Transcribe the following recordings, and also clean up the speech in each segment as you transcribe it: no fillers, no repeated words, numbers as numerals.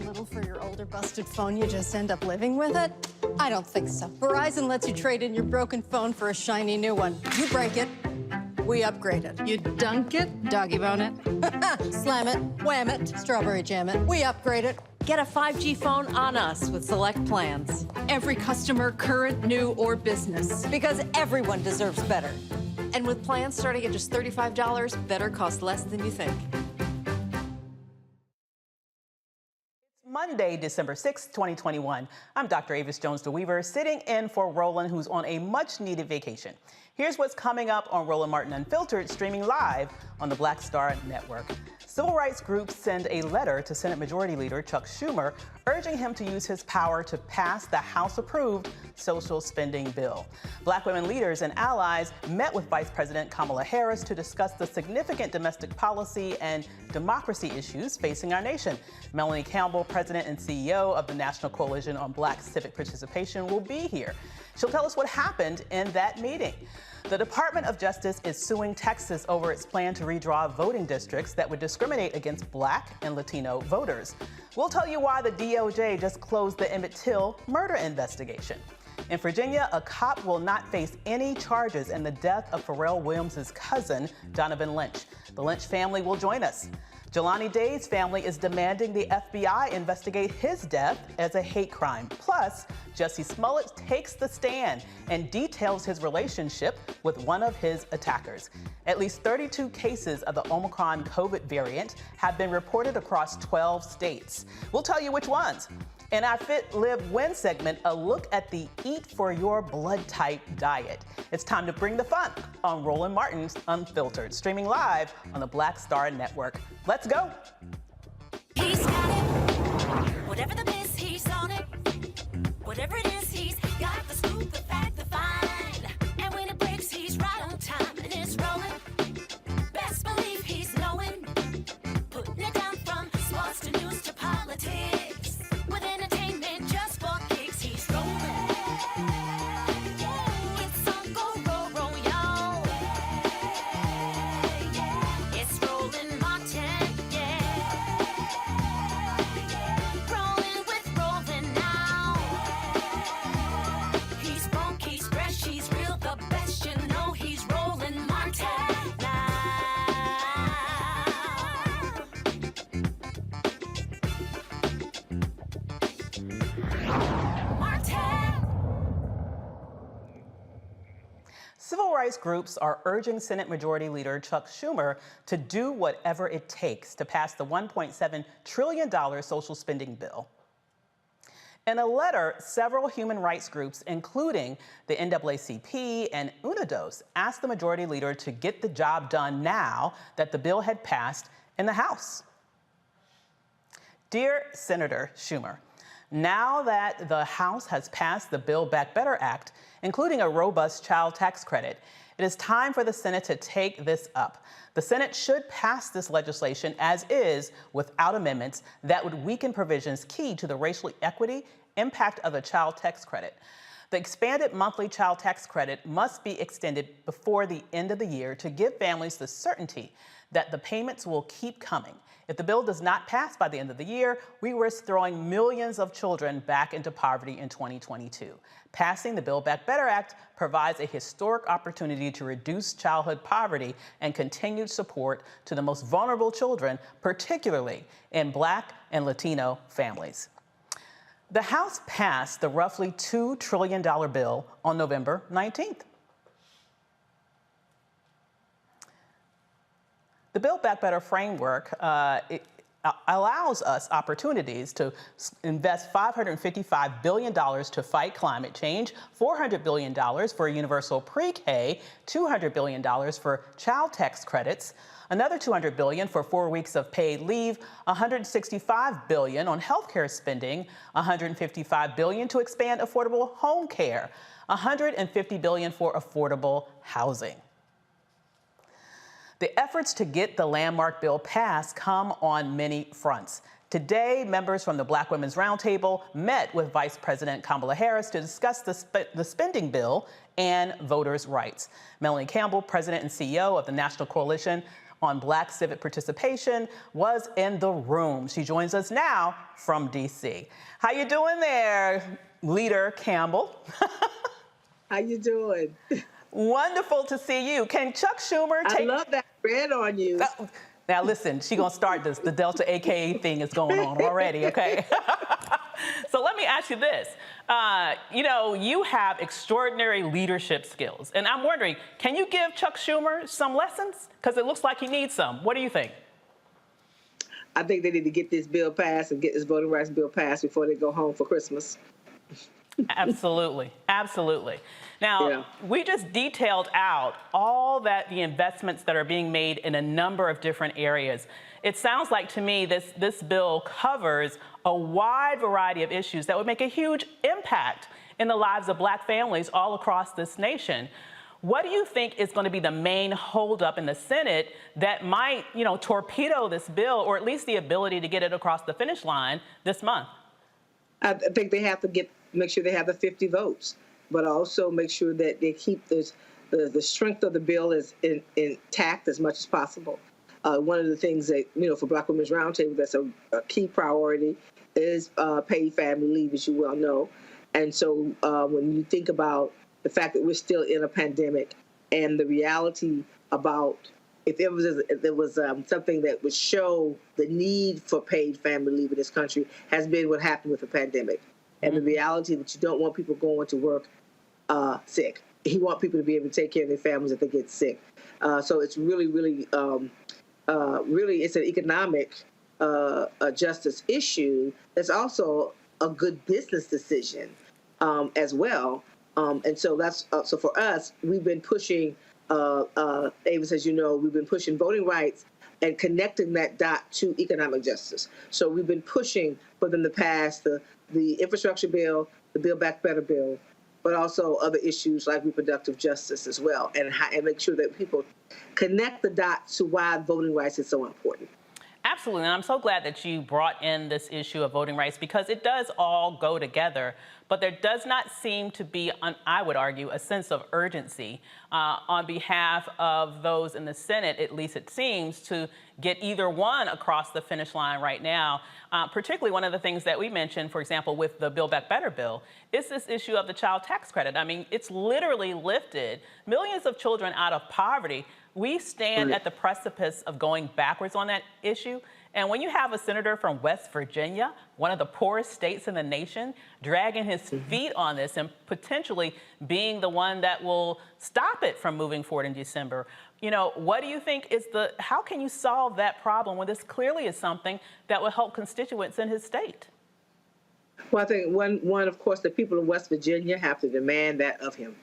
little for your older busted phone, you just end up living with it? I don't think so. Verizon lets you trade in your broken phone for a shiny new one. You break it, we upgrade it. You dunk it, doggy bone it. Slam it, wham it, strawberry jam it. We upgrade it. Get a 5G phone on us with select plans. Every customer, current, new, or business. Because everyone deserves better. And with plans starting at just $35, better costs less than you think. Monday, December 6, 2021. I'm Dr. Avis Jones-DeWeaver, sitting in for Roland, who's on a much-needed vacation. Here's what's coming up on Roland Martin Unfiltered, streaming live on the Black Star Network. Civil rights groups send a letter to Senate Majority Leader Chuck Schumer, urging him to use his power to pass the House-approved social spending bill. Black women leaders and allies met with Vice President Kamala Harris to discuss the significant domestic policy and democracy issues facing our nation. Melanie Campbell, President and CEO of the National Coalition on Black Civic Participation, will be here. She'll tell us what happened in that meeting. The Department of Justice is suing Texas over its plan to redraw voting districts that would discriminate against Black and Latino voters. We'll tell you why the DOJ just closed the Emmett Till murder investigation. In Virginia, a cop will not face any charges in the death of Pharrell Williams' cousin, Donovon Lynch. The Lynch family will join us. Jelani Day's family is demanding the FBI investigate his death as a hate crime. Plus, Jussie Smollett takes the stand and details his relationship with one of his attackers. At least 32 cases of the Omicron COVID variant have been reported across 12 states. We'll tell you which ones. In our Fit, Live, Win segment, a look at the Eat for Your Blood Type diet. It's time to bring the fun on Roland Martin's Unfiltered, streaming live on the Black Star Network. Let's go. He's got it. Whatever the miss, he's on it. Whatever it is, he's got the scoop, the fact, the find. And when it breaks, he's right on time and it's rolling. Best believe he's knowing. Putting it down from sports to news to politics. With entertainment just for kicks, he's rolling. It's on go, y'all. It's Roland Martin, yeah. Rolling with Roland now. He's funk, he's fresh, he's real, the best, you know he's Roland Martin now. Civil rights groups are urging Senate Majority Leader Chuck Schumer to do whatever it takes to pass the $1.7 trillion social spending bill. In a letter, several human rights groups, including the NAACP and UNIDOS, asked the Majority Leader to get the job done now that the bill had passed in the House. Dear Senator Schumer, now that the House has passed the Build Back Better Act, including a robust child tax credit, it is time for the Senate to take this up. The Senate should pass this legislation as is without amendments that would weaken provisions key to the racial equity impact of the child tax credit. The expanded monthly child tax credit must be extended before the end of the year to give families the certainty that the payments will keep coming. If the bill does not pass by the end of the year, we risk throwing millions of children back into poverty in 2022. Passing the Build Back Better Act provides a historic opportunity to reduce childhood poverty and continued support to the most vulnerable children, particularly in Black and Latino families. The House passed the roughly $2 trillion bill on November 19th. The Build Back Better framework allows us opportunities to invest $555 billion to fight climate change, $400 billion for universal pre-K, $200 billion for child tax credits, another $200 billion for 4 weeks of paid leave, $165 billion on healthcare spending, $155 billion to expand affordable home care, $150 billion for affordable housing. The efforts to get the landmark bill passed come on many fronts. Today, members from the Black Women's Roundtable met with Vice President Kamala Harris to discuss the spending bill and voters' rights. Melanie Campbell, President and CEO of the National Coalition on Black Civic Participation, was in the room. She joins us now from D.C. How you doing there, Leader Campbell? How you doing? Wonderful to see you. Can Chuck Schumer take... I love that red on you. Now listen, she's gonna start this. The Delta AKA thing is going on already, okay? So let me ask you this. You have extraordinary leadership skills. And I'm wondering, can you give Chuck Schumer some lessons? Because it looks like he needs some. What do you think? I think they need to get this bill passed and get this voting rights bill passed before they go home for Christmas. Absolutely, absolutely. Now, we just detailed out all that the investments that are being made in a number of different areas. It sounds like to me this bill covers a wide variety of issues that would make a huge impact in the lives of Black families all across this nation. What do you think is going to be the main holdup in the Senate that might, torpedo this bill, or at least the ability to get it across the finish line this month? I think they have to make sure they have the 50 votes, but also make sure that they keep the strength of the bill is intact as much as possible. One of the things that, for Black Women's Roundtable, that's a key priority is paid family leave, as you well know. And so when you think about the fact that we're still in a pandemic and the reality about if there was something that would show the need for paid family leave in this country has been what happened with the pandemic. And the reality that you don't want people going to work sick. You want people to be able to take care of their families if they get sick. So it's really, it's an economic justice issue. It's also a good business decision as well. And so that's so for us, we've been pushing, Avis, as you know, we've been pushing voting rights and connecting that dot to economic justice. So we've been pushing for them to pass the infrastructure bill, the Build Back Better bill, but also other issues like reproductive justice as well, and make sure that people connect the dots to why voting rights is so important. Absolutely, and I'm so glad that you brought in this issue of voting rights because it does all go together, but there does not seem to be, I would argue, a sense of urgency on behalf of those in the Senate, at least it seems, to get either one across the finish line right now. Particularly one of the things that we mentioned, for example, with the Build Back Better bill, is this issue of the child tax credit. I mean, it's literally lifted millions of children out of poverty. We stand at the precipice of going backwards on that issue. And when you have a senator from West Virginia, one of the poorest states in the nation, dragging his feet on this and potentially being the one that will stop it from moving forward in December, what do you think is how can you solve that problem when this clearly is something that will help constituents in his state? Well, I think one, of course, the people of West Virginia have to demand that of him.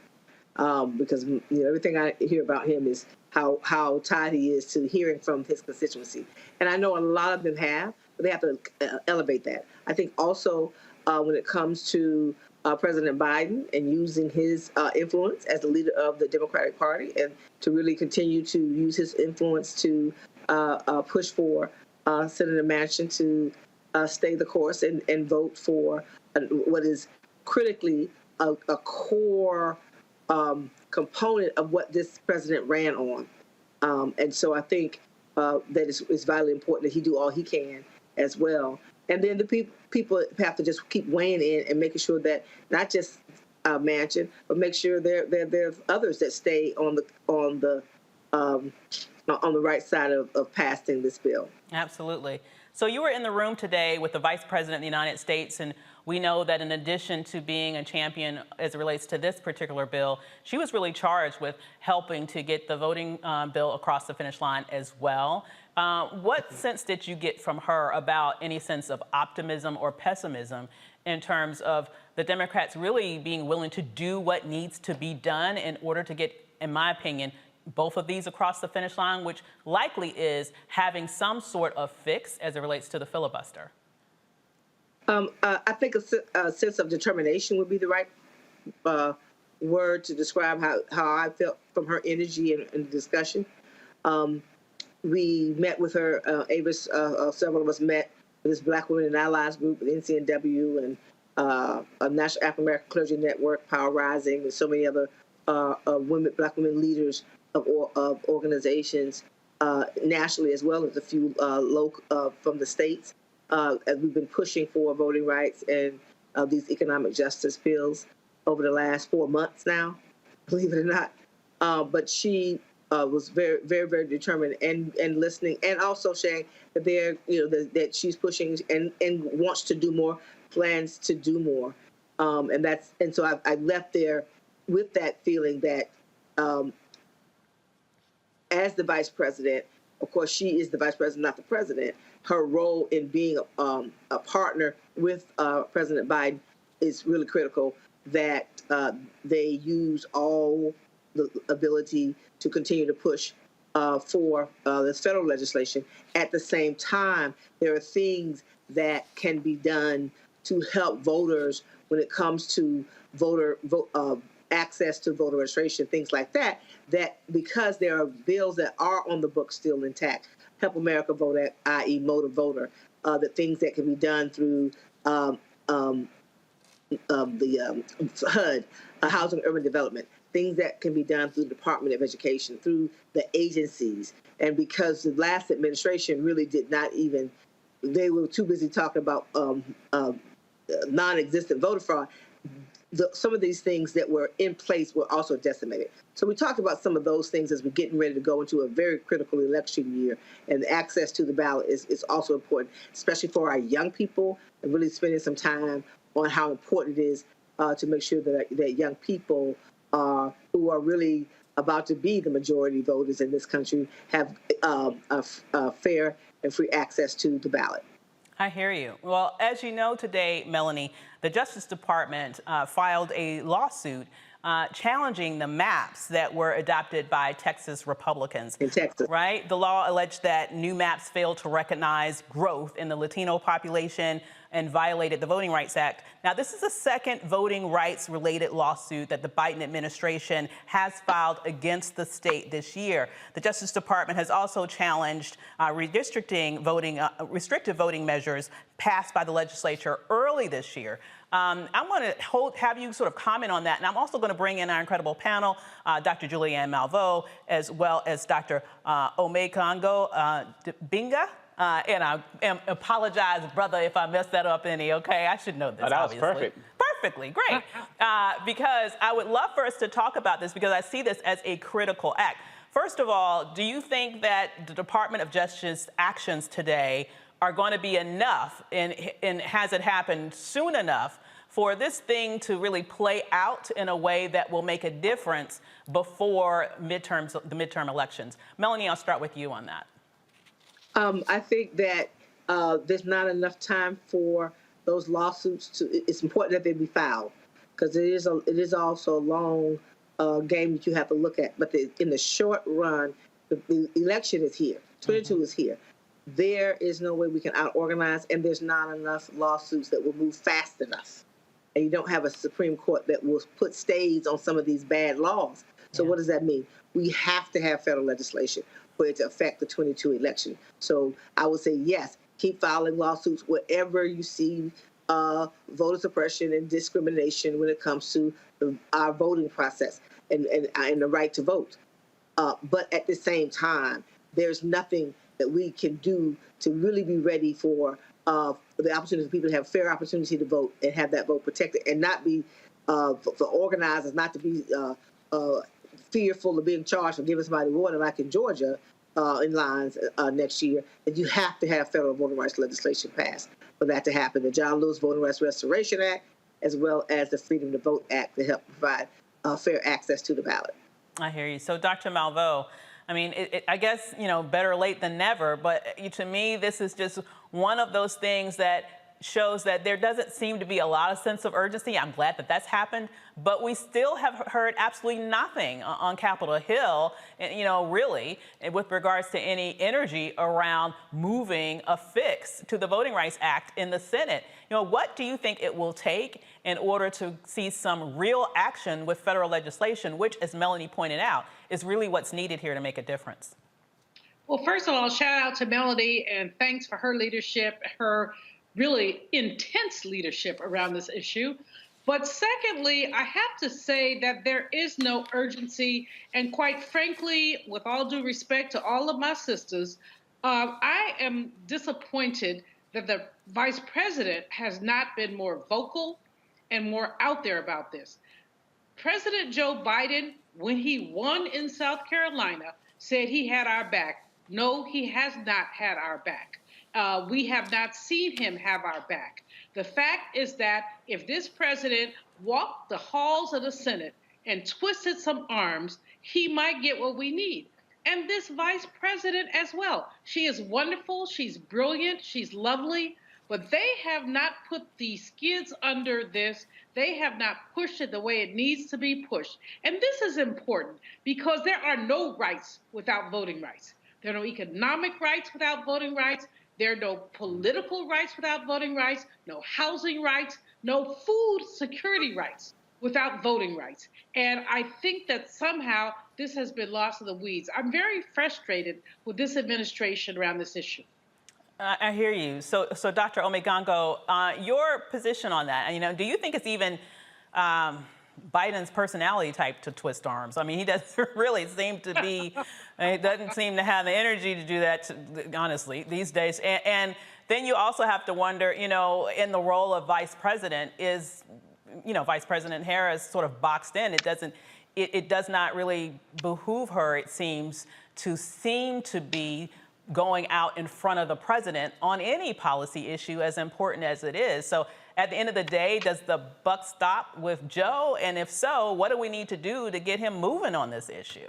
Because everything I hear about him is how tied he is to hearing from his constituency. And I know a lot of them have, but they have to elevate that. I think also when it comes to President Biden and using his influence as the leader of the Democratic Party and to really continue to use his influence to push for Senator Manchin to stay the course and vote for what is critically a core component of what this president ran on. And so I think that it's vitally important that he do all he can as well. And then the people have to just keep weighing in and making sure that not just Manchin, but make sure there are others that stay on the right side of passing this bill. Absolutely. So you were in the room today with the Vice President of the United States, and we know that in addition to being a champion as it relates to this particular bill, she was really charged with helping to get the voting bill across the finish line as well. What sense did you get from her about any sense of optimism or pessimism in terms of the Democrats really being willing to do what needs to be done in order to get, in my opinion, both of these across the finish line, which likely is having some sort of fix as it relates to the filibuster? I think a sense of determination would be the right word to describe how I felt from her energy in the discussion. We met with her, Avis, several of us met with this Black Women and Allies group, with NCNW and a National African American Clergy Network, Power Rising, and so many other Black women leaders of organizations. nationally as well as a few local from the states. As we've been pushing for voting rights and these economic justice bills over the last 4 months now, believe it or not. But she was very, very, very determined and listening, and also saying that that she's pushing and wants to do more, plans to do more, and so I left there with that feeling that as the vice president, of course she is the vice president, not the president. Her role in being a partner with President Biden is really critical. That they use all the ability to continue to push for this federal legislation. At the same time, there are things that can be done to help voters when it comes to access to voter registration, things like that, that because there are bills that are on the books still intact, Help America Vote Act, i.e. Motor Voter, the things that can be done through the HUD, Housing and Urban Development, things that can be done through the Department of Education, through the agencies. And because the last administration really did not even, they were too busy talking about non-existent voter fraud, some of these things that were in place were also decimated. So we talked about some of those things as we're getting ready to go into a very critical election year, and the access to the ballot is also important, especially for our young people, and really spending some time on how important it is to make sure that young people who are really about to be the majority voters in this country have a fair and free access to the ballot. I hear you. Well, as you know today, Melanie, the Justice Department filed a lawsuit challenging the maps that were adopted by Texas Republicans. In Texas. Right? The law alleged that new maps failed to recognize growth in the Latino population and violated the Voting Rights Act. Now, this is the second voting rights-related lawsuit that the Biden administration has filed against the state this year. The Justice Department has also challenged redistricting voting, restrictive voting measures passed by the legislature early this year. I want to have you sort of comment on that, and I'm also going to bring in our incredible panel, Dr. Julianne Malveaux, as well as Dr. Omekongo Binga. And I apologize, brother, if I messed that up any, okay? I should know this, that obviously. was perfect. Perfectly, great. Because I would love for us to talk about this because I see this as a critical act. First of all, do you think that the Department of Justice actions today are going to be enough, and has it happened soon enough for this thing to really play out in a way that will make a difference before the midterm elections? Melanie, I'll start with you on that. I think that there's not enough time for those lawsuits to. It's important that they be filed because it is also a long game that you have to look at. But in the short run, the election is here. 22 is here. There is no way we can out-organize, and there's not enough lawsuits that will move fast enough. And you don't have a Supreme Court that will put stays on some of these bad laws. So what does that mean? We have to have federal legislation for it to affect the 22 election. So I would say, yes, keep filing lawsuits wherever you see voter suppression and discrimination when it comes to our voting process and the right to vote. But at the same time, there's nothing that we can do to really be ready for the opportunity for people to have fair opportunity to vote and have that vote protected, and not be for organizers not to be fearful of being charged for giving somebody water like in Georgia in lines next year. And you have to have federal voting rights legislation passed for that to happen. The John Lewis Voting Rights Restoration Act, as well as the Freedom to Vote Act, to help provide fair access to the ballot. I hear you. So, Dr. Malveaux, I mean, I guess, better late than never, but to me, this is just one of those things that shows that there doesn't seem to be a lot of sense of urgency. I'm glad that that's happened, but we still have heard absolutely nothing on Capitol Hill, really, with regards to any energy around moving a fix to the Voting Rights Act in the Senate. What do you think it will take in order to see some real action with federal legislation, which, as Melanie pointed out, is really what's needed here to make a difference? Well, first of all, shout out to Melanie, and thanks for her leadership, her really intense leadership around this issue. But secondly, I have to say that there is no urgency. And quite frankly, with all due respect to all of my sisters, I am disappointed that the vice president has not been more vocal and more out there about this. President Joe Biden, when he won in South Carolina, said he had our back. No, he has not had our back. We have not seen him have our back. The fact is that if this president walked the halls of the Senate and twisted some arms, he might get what we need. And this vice president as well. She is wonderful, she's brilliant, she's lovely, but they have not put the skids under this. They have not pushed it the way it needs to be pushed. And this is important because there are no rights without voting rights. There are no economic rights without voting rights. There are no political rights without voting rights, no housing rights, no food security rights without voting rights. And I think that somehow this has been lost in the weeds. I'm very frustrated with this administration around this issue. I hear you. So Dr. Omegongo, your position on that, do you think it's even Biden's personality type to twist arms? I mean, he doesn't really seem to be, he doesn't seem to have the energy to do that, honestly, these days. And then you also have to wonder, in the role of vice president, is, Vice President Harris sort of boxed in. It does not really behoove her, it seems to be going out in front of the president on any policy issue, as important as it is. So at the end of the day, does the buck stop with Joe? And if so, what do we need to do to get him moving on this issue?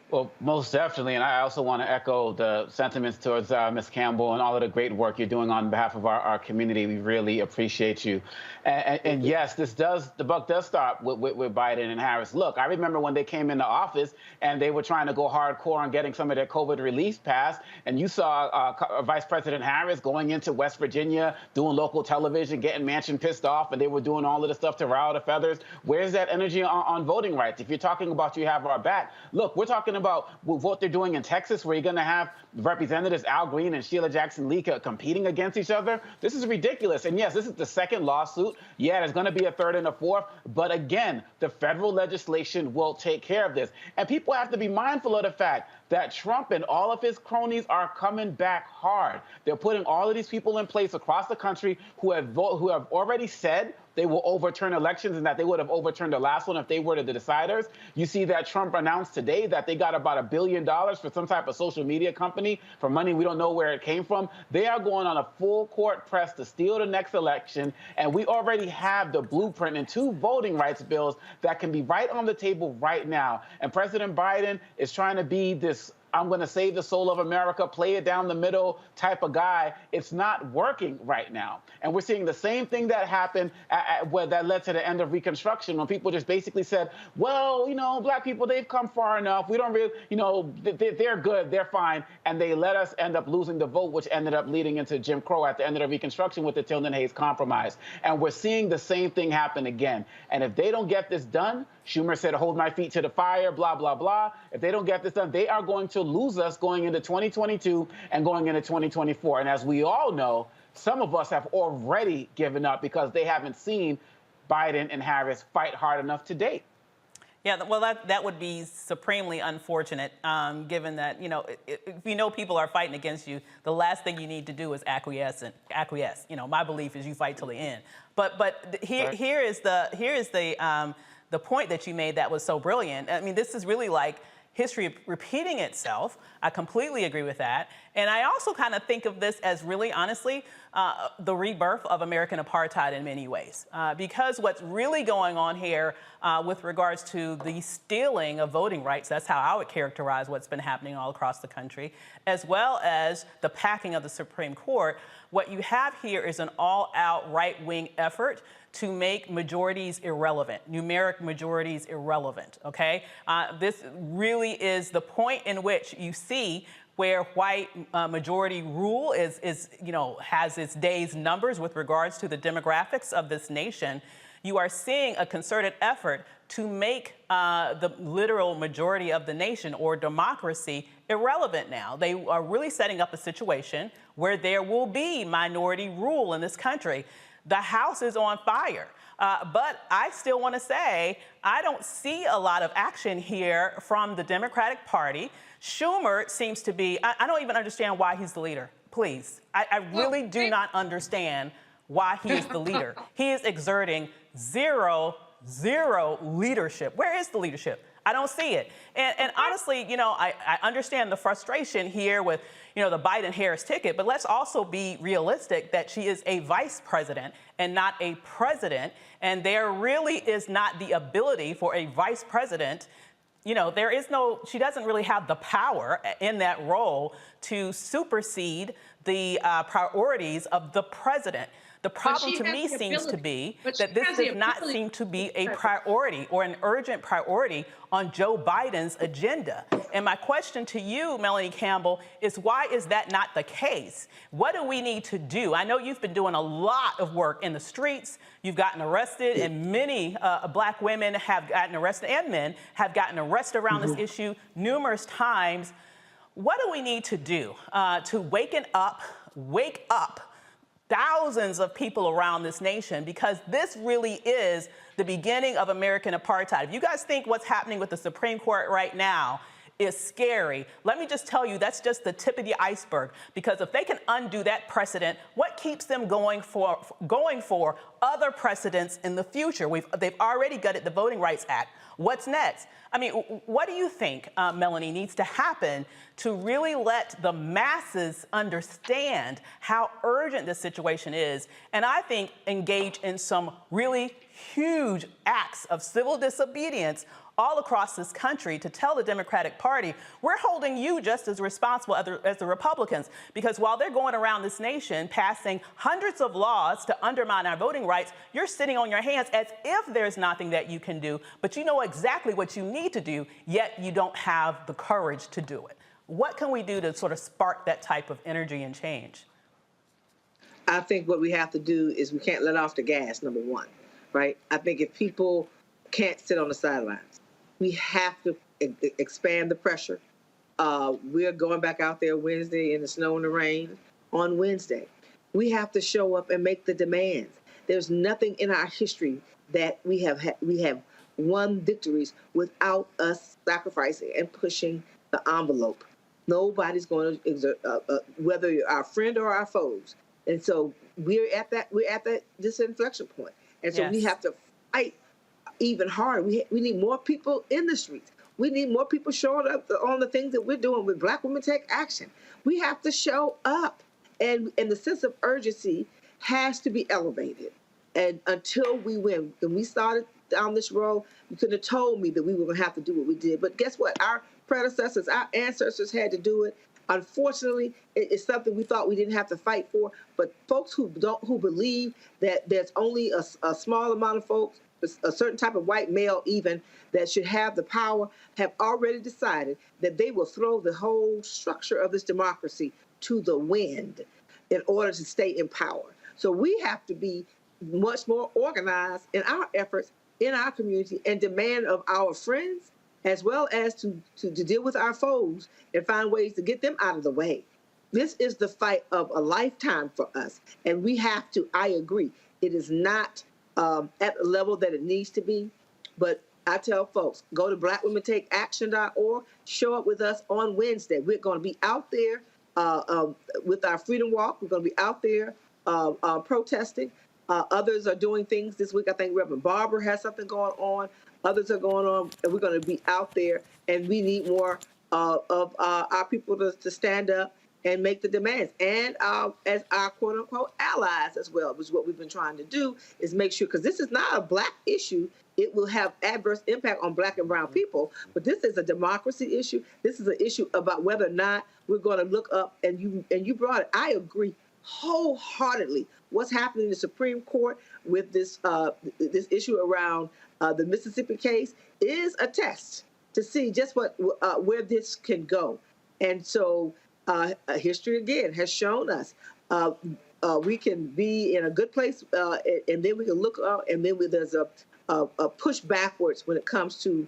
Well, most definitely. And I also want to echo the sentiments towards Ms. Campbell and all of the great work you're doing on behalf of our community. We really appreciate you. And yes, the buck does stop with Biden and Harris. Look, I remember when they came into office and they were trying to go hardcore on getting some of their COVID relief passed. And you saw Vice President Harris going into West Virginia, doing local television, getting Manchin pissed off, and they were doing all of the stuff to rile the feathers. Where's that energy on voting rights? If you're talking about you have our back, look, we're talking about what they're doing in Texas, where you're going to have Representatives Al Green and Sheila Jackson Lee competing against each other. This is ridiculous. And yes, this is the second lawsuit. Yeah, there's going to be a third and a fourth. But again, the federal legislation will take care of this. And people have to be mindful of the fact that Trump and all of his cronies are coming back hard. They're putting all of these people in place across the country who have already said they will overturn elections and that they would have overturned the last one if they were the deciders. You see that Trump announced today that they got about $1 billion for some type of social media company for money we don't know where it came from. They are going on a full court press to steal the next election, and we already have the blueprint and 2 voting rights bills that can be right on the table right now. And President Biden is trying to be this I'm going to save the soul of America, play it down the middle type of guy. It's not working right now. And we're seeing the same thing that happened that led to the end of Reconstruction, when people just basically said, well, Black people, they've come far enough. We don't really, they're good, they're fine. And they let us end up losing the vote, which ended up leading into Jim Crow at the end of the Reconstruction with the Tilden-Hayes Compromise. And we're seeing the same thing happen again. And if they don't get this done, Schumer said, hold my feet to the fire, blah, blah, blah. If they don't get this done, they are going to lose us going into 2022 and going into 2024. And as we all know, some of us have already given up because they haven't seen Biden and Harris fight hard enough to date. Yeah, well, that would be supremely unfortunate, given that, if people are fighting against you, the last thing you need to do is acquiesce. My belief is you fight till the end. But here is the point that you made that was so brilliant. I mean, this is really like history repeating itself. I completely agree with that. And I also kind of think of this as really, honestly, the rebirth of American apartheid in many ways. Because what's really going on here with regards to the stealing of voting rights, that's how I would characterize what's been happening all across the country, as well as the packing of the Supreme Court. What you have here is an all-out right-wing effort to make majorities irrelevant, numeric majorities irrelevant, okay? This really is the point in which you see where white majority rule has its days numbers with regards to the demographics of this nation. You are seeing a concerted effort to make the literal majority of the nation, or democracy, irrelevant now. They are really setting up a situation where there will be minority rule in this country. The House is on fire. But I still want to say, I don't see a lot of action here from the Democratic Party. Schumer seems to be, I don't even understand why he's the leader. Please. I really do not understand why he is the leader. He is exerting zero leadership. Where is the leadership? I don't see it. And honestly, you know, I understand the frustration here with, you know, the Biden-Harris ticket, but let's also be realistic that she is a vice president and not a president. And there really is not the ability for a vice president. You know, she doesn't really have the power in that role to supersede the priorities of the president. The problem to me seems to be that this does not seem to be a priority or an urgent priority on Joe Biden's agenda. And my question to you, Melanie Campbell, is why is that not the case? What do we need to do? I know you've been doing a lot of work in the streets. You've gotten arrested, and many Black women have gotten arrested, and men have gotten arrested around this issue numerous times. What do we need to do to wake up thousands of people around this nation, because this really is the beginning of American apartheid. If you guys think what's happening with the Supreme Court right now is scary, let me just tell you that's just the tip of the iceberg, because if they can undo that precedent, what keeps them going for other precedents in the future? They've already gutted the Voting Rights Act. What's next? I mean, what do you think, Melanie, needs to happen to really let the masses understand how urgent this situation is? And I think engage in some really huge acts of civil disobedience all across this country to tell the Democratic Party, we're holding you just as responsible as the Republicans, because while they're going around this nation passing hundreds of laws to undermine our voting rights, you're sitting on your hands as if there's nothing that you can do, but you know exactly what you need to do, yet you don't have the courage to do it. What can we do to sort of spark that type of energy and change? I think what we have to do is we can't let off the gas, number one, right? I think if people can't sit on the sidelines, we have to expand the pressure. We're going back out there Wednesday in the snow and the rain on Wednesday. We have to show up and make the demands. There's nothing in our history that we have won victories without us sacrificing and pushing the envelope. Nobody's going to exert, whether you're our friend or our foes. And so we're at this inflection point. And so we have to fight even harder. We need more people in the streets. We need more people showing up on the things that we're doing with Black Women Take Action. We have to show up, and the sense of urgency has to be elevated. And until we win, when we started down this road, you could have told me that we were going to have to do what we did. But guess what? Our predecessors, our ancestors had to do it. Unfortunately, it's something we thought we didn't have to fight for. But folks who believe that there's only a small amount of folks, a certain type of white male even, that should have the power, have already decided that they will throw the whole structure of this democracy to the wind in order to stay in power. So we have to be much more organized in our efforts in our community and demand of our friends, as well as to deal with our foes and find ways to get them out of the way. This is the fight of a lifetime for us. And we have to, I agree, it is not at the level that it needs to be. But I tell folks, go to blackwomentake.action.org, show up with us on Wednesday. We're going to be out there with our Freedom Walk. We're going to be out there protesting. Others are doing things this week. I think Reverend Barber has something going on. Others are going on, and we're going to be out there. And we need more of our people to stand up and make the demands, and as our quote-unquote allies as well, which is what we've been trying to do, is make sure, because this is not a Black issue. It will have adverse impact on Black and brown people, but this is a democracy issue. This is an issue about whether or not we're going to look up, and you brought it. I agree wholeheartedly. What's happening in the Supreme Court with this issue around the Mississippi case is a test to see just where this can go. And so history again has shown us we can be in a good place, and then we can look up, and then there's a push backwards when it comes to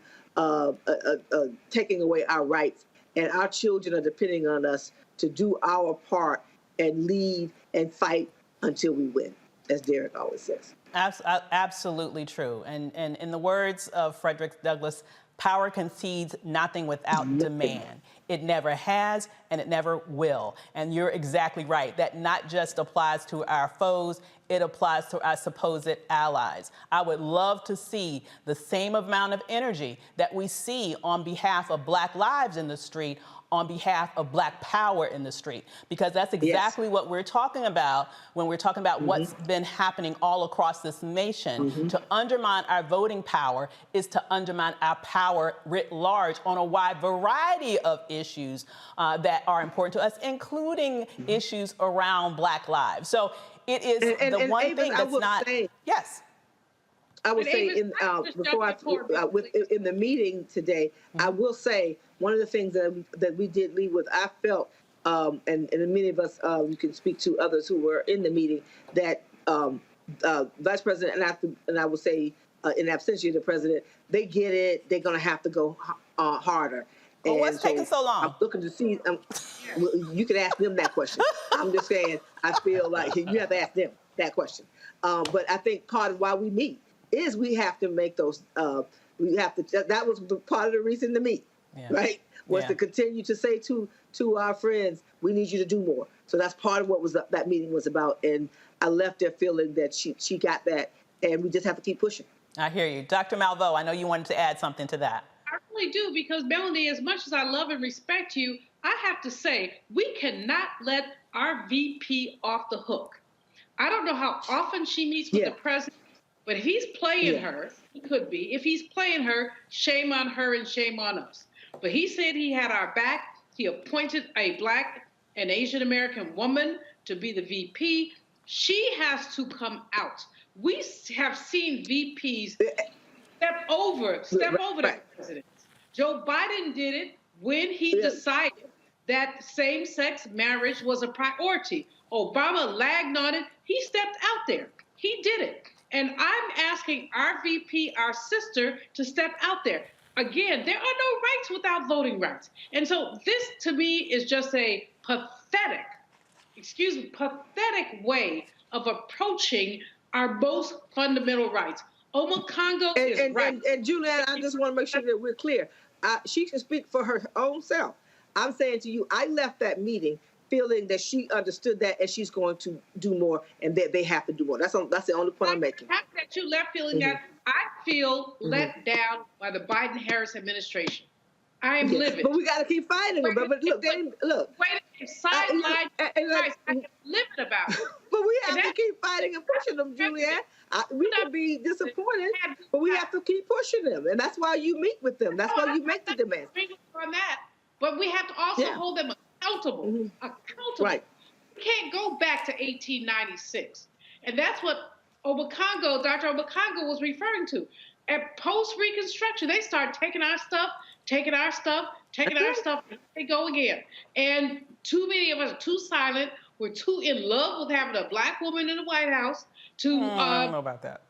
taking away our rights. And our children are depending on us to do our part and lead and fight until we win. as Derek always says. Absolutely true. And in the words of Frederick Douglass, power concedes nothing without demand. It never has, and it never will. And you're exactly right. That not just applies to our foes, it applies to our supposed allies. I would love to see the same amount of energy that we see on behalf of Black lives in the street, on behalf of Black power in the street, because that's exactly what we're talking about when we're talking about what's been happening all across this nation. To undermine our voting power is to undermine our power writ large on a wide variety of issues that are important to us, including issues around Black lives. So it is the one Ava, thing that's not. Yes. I would say in the meeting today, I will say one of the things that we did leave with, I felt, and many of us, you can speak to others who were in the meeting, that Vice President and I would say in absentia the President, they get it. They're going to have to go harder. Well, what's taking so long? I'm looking to see. You can ask them that question. I'm just saying. I feel like you have to ask them that question. But I think part of why we meet is we have to make those. We have to. That was part of the reason to meet, right? Was to continue to say to our friends, we need you to do more. So that's part of what that meeting was about. And I left there feeling that she got that, and we just have to keep pushing. I hear you, Dr. Malveaux. I know you wanted to add something to that. I really do, because Melanie, as much as I love and respect you, I have to say we cannot let our VP off the hook. I don't know how often she meets with the president, but if he's playing her, he could be. If he's playing her, shame on her and shame on us. But he said he had our back. He appointed a Black and Asian American woman to be the VP. She has to come out. We have seen VPs step over the president. Joe Biden did it when he decided that same-sex marriage was a priority. Obama lagged on it. He stepped out there. He did it. And I'm asking our VP, our sister, to step out there. Again, there are no rights without voting rights. And so this, to me, is just a pathetic way of approaching our most fundamental rights. Congo is right. And Julianne, I just want to make sure that we're clear. She can speak for her own self. I'm saying to you, I left that meeting feeling that she understood that, and she's going to do more, and that they have to do more. That's the only point I'm making. That you left feeling that. I feel let down by the Biden-Harris administration. I am livid. But we got to keep fighting them. But look, wait a minute, sideline. I am livid about it. But we have to keep fighting and pushing them, Julianne. We can be disappointed, but we have to keep pushing them, and that's why you meet with them. That's why you make the demands. On that, but we have to also hold them accountable. Accountable. Right. We can't go back to 1896, and that's what Dr. Obakongo was referring to. At post-Reconstruction, they start taking our stuff, and they go again. And too many of us are too silent. We're too in love with having a Black woman in the White House. I don't know about that.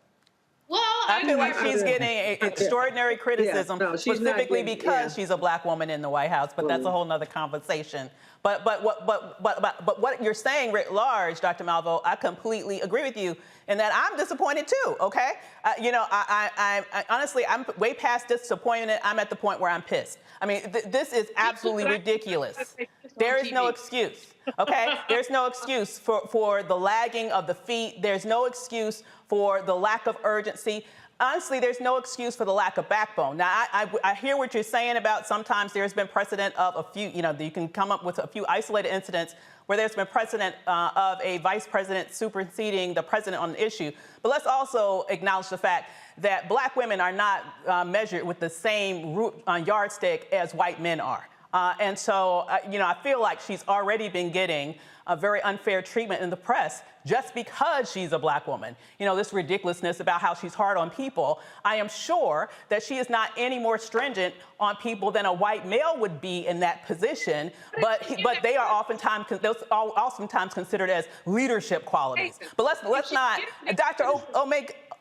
Well, I feel like she's getting extraordinary criticism, specifically because she's a Black woman in the White House. But that's a whole nother conversation. But what you're saying writ large, Dr. Malveaux, I completely agree with you in that I'm disappointed too. Okay, I honestly, I'm way past disappointed. I'm at the point where I'm pissed. I mean, this is absolutely ridiculous. There is no excuse. Okay, there's no excuse for the lagging of the feet. There's no excuse for the lack of urgency. Honestly, there's no excuse for the lack of backbone. Now, I hear what you're saying about sometimes there's been precedent of a few, you can come up with a few isolated incidents where there's been precedent of a vice president superseding the president on the issue. But let's also acknowledge the fact that Black women are not measured with the same yardstick as white men are. And so, I feel like she's already been getting a very unfair treatment in the press just because she's a Black woman. This ridiculousness about how she's hard on people. I am sure that she is not any more stringent on people than a white male would be in that position, but they are oftentimes considered as leadership qualities. But let's not, Dr.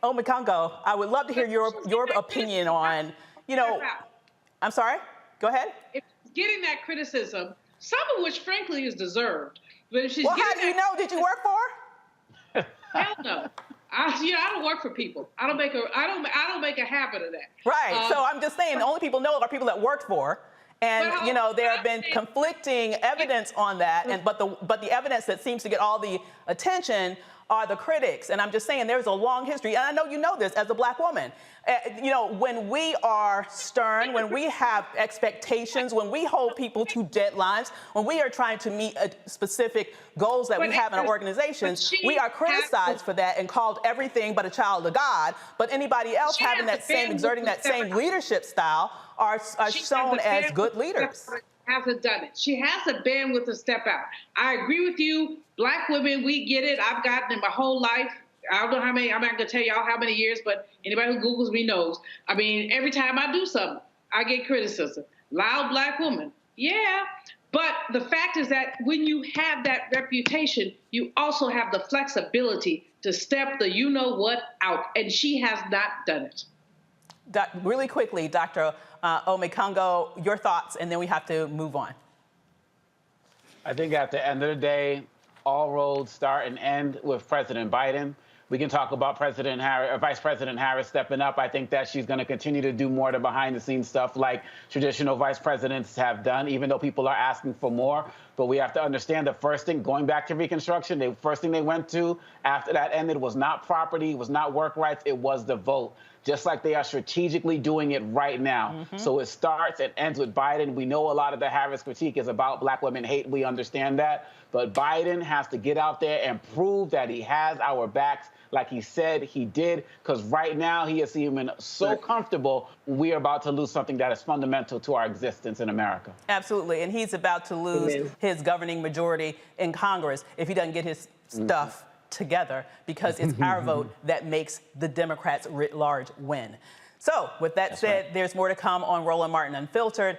Obakongo, I would love to hear your opinion on, I'm sorry, go ahead. If she's getting that criticism, some of which frankly is deserved, but if she's how do you know? Did you work for her? Hell no. I don't work for people. I don't make a habit of that. Right. So I'm just saying the only people know are people that worked for. And there have been conflicting evidence on that, but the evidence that seems to get all the attention are the critics. And I'm just saying there's a long history, and I know you know this as a Black woman. When we are stern, when we have expectations, when we hold people to deadlines, when we are trying to meet specific goals that we have in our organizations, we are criticized for that and called everything but a child of God. But anybody else having that same, exerting that same leadership style are shown as good leaders. Hasn't done it. She has the bandwidth to step out. I agree with you. Black women, we get it. I've gotten it my whole life. I don't know how many, I'm not going to tell y'all how many years, but anybody who Googles me knows. I mean, every time I do something, I get criticism. Loud Black woman. Yeah. But the fact is that when you have that reputation, you also have the flexibility to step the you-know-what out. And she has not done it. Really quickly, Dr. Omekongo, your thoughts, and then we have to move on. I think at the end of the day, all roads start and end with President Biden. We can talk about Vice President Harris stepping up. I think that she's going to continue to do more of the behind-the-scenes stuff like traditional vice presidents have done, even though people are asking for more. But we have to understand the first thing, going back to Reconstruction, the first thing they went to after that ended was not property, was not work rights, it was the vote. Just like they are strategically doing it right now. So it starts and ends with Biden. We know a lot of the Harris critique is about Black women hate. We understand that. But Biden has to get out there and prove that he has our backs like he said he did, because right now he is seeming so comfortable we are about to lose something that is fundamental to our existence in America. Absolutely, and he's about to lose his governing majority in Congress if he doesn't get his stuff together, because it's our vote that makes the Democrats writ large win. So with that said, there's more to come on Roland Martin Unfiltered.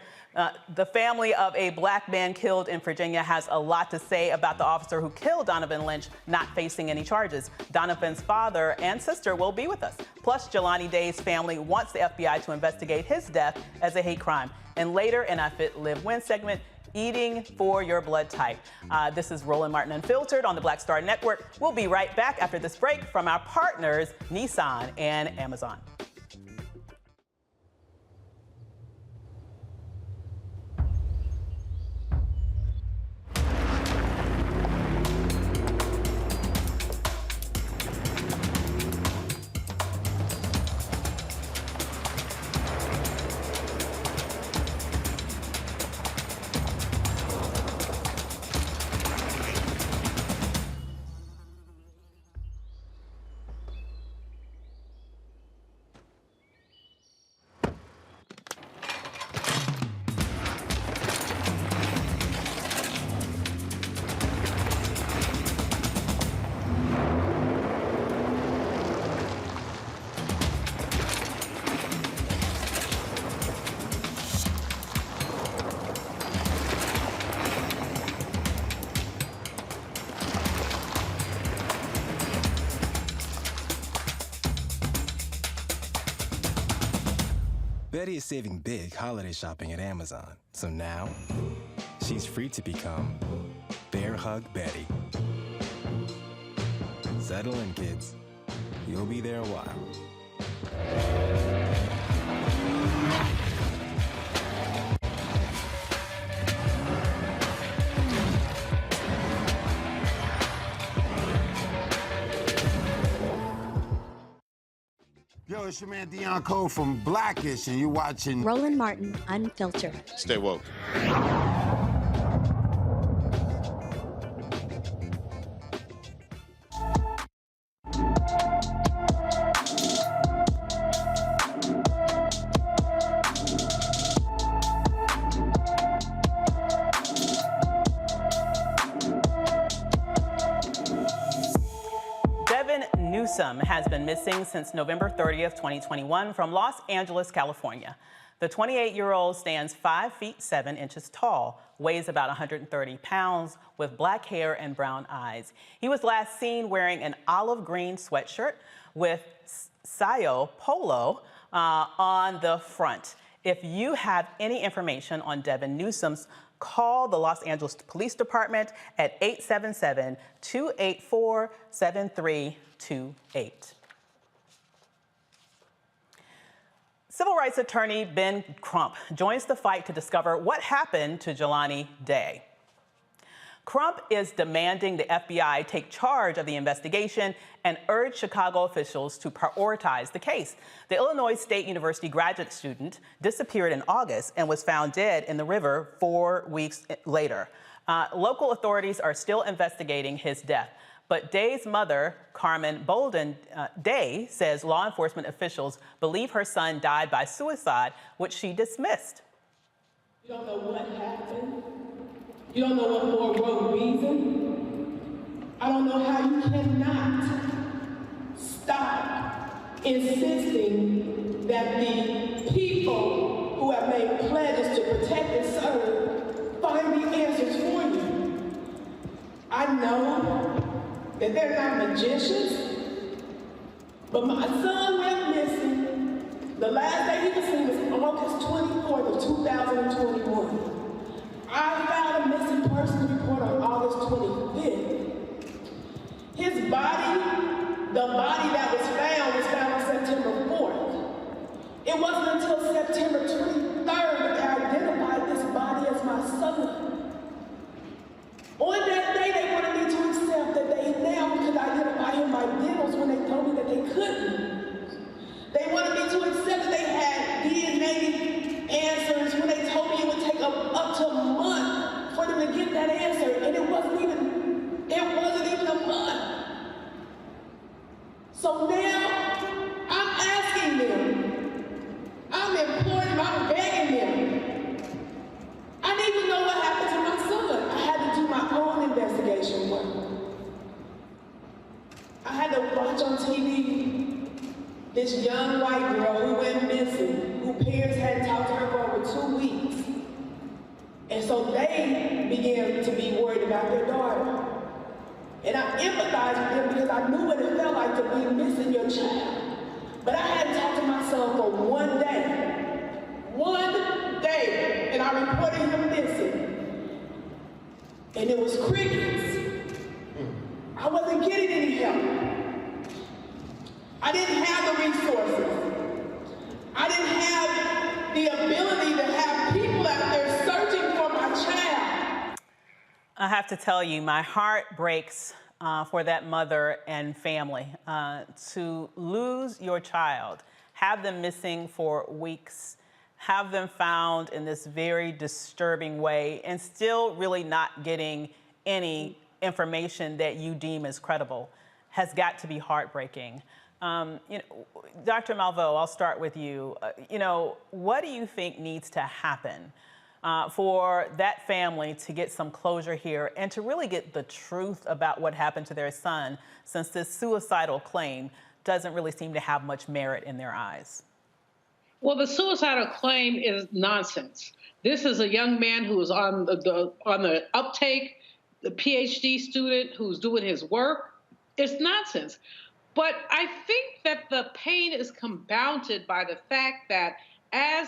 The family of a Black man killed in Virginia has a lot to say about the officer who killed Donovon Lynch not facing any charges. Donovan's father and sister will be with us. Plus, Jelani Day's family wants the FBI to investigate his death as a hate crime. And later in our Fit, Live, Win segment, eating for your blood type. This is Roland Martin Unfiltered on the Black Star Network. We'll be right back after this break from our partners, Nissan and Amazon. Betty is saving big holiday shopping at Amazon. So now, she's free to become Bear Hug Betty. Settle in, kids. You'll be there a while. Yo, it's your man Dion Cole from Blackish, and you're watching Roland Martin Unfiltered. Stay woke. Has been missing since November 30th, 2021 from Los Angeles, California. The 28-year-old stands 5 feet 7 inches tall, weighs about 130 pounds, with black hair and brown eyes. He was last seen wearing an olive green sweatshirt with Sayo Polo on the front. If you have any information on Devin Newsom's Call the Los Angeles Police Department at 877-284-7328. Civil rights attorney Ben Crump joins the fight to discover what happened to Jelani Day. Crump is demanding the FBI take charge of the investigation and urge Chicago officials to prioritize the case. The Illinois State University graduate student disappeared in August and was found dead in the river 4 weeks later. Local authorities are still investigating his death, but Day's mother, Carmen Bolden Day, says law enforcement officials believe her son died by suicide, which she dismissed. You don't know what happened. You don't know what for reason. I don't know how you cannot stop insisting that the people who have made pledges to protect and serve find the answers for you. I know that they're not magicians, but my son went missing. The last day he was seen was August 24th of 2021. I filed a missing persons report on August 25th. His body, the body that was found on September 4th. It wasn't until September 23rd that they identified this body as my son. On that day, they wanted me to accept that they now could identify him by dentals when they told me that they couldn't. They wanted me to accept that they had DNA answers when they told me it would take up to a month for them to get that answer, and it wasn't even a month. So now I'm asking them, I'm imploring them, I'm begging them. I need to know what happened to my son. I had to do my own investigation work. I had to watch on TV this young white girl who went missing, whose parents hadn't talked to her for over 2 weeks. And so they began to be worried about their daughter. And I empathized with them because I knew what it felt like to be missing your child. But I hadn't talked to my son for 1 day. 1 day, and I reported him missing. And it was crickets. I wasn't getting any help. I didn't have the resources. I didn't have the ability to have people out there searching for my child. I have to tell you, my heart breaks for that mother and family. To lose your child, have them missing for weeks, have them found in this very disturbing way, and still really not getting any information that you deem as credible, has got to be heartbreaking. Dr. Malveaux, I'll start with you. What do you think needs to happen for that family to get some closure here and to really get the truth about what happened to their son, since this suicidal claim doesn't really seem to have much merit in their eyes? Well, the suicidal claim is nonsense. This is a young man who is on the uptake, the PhD student who's doing his work. It's nonsense. But I think that the pain is compounded by the fact that as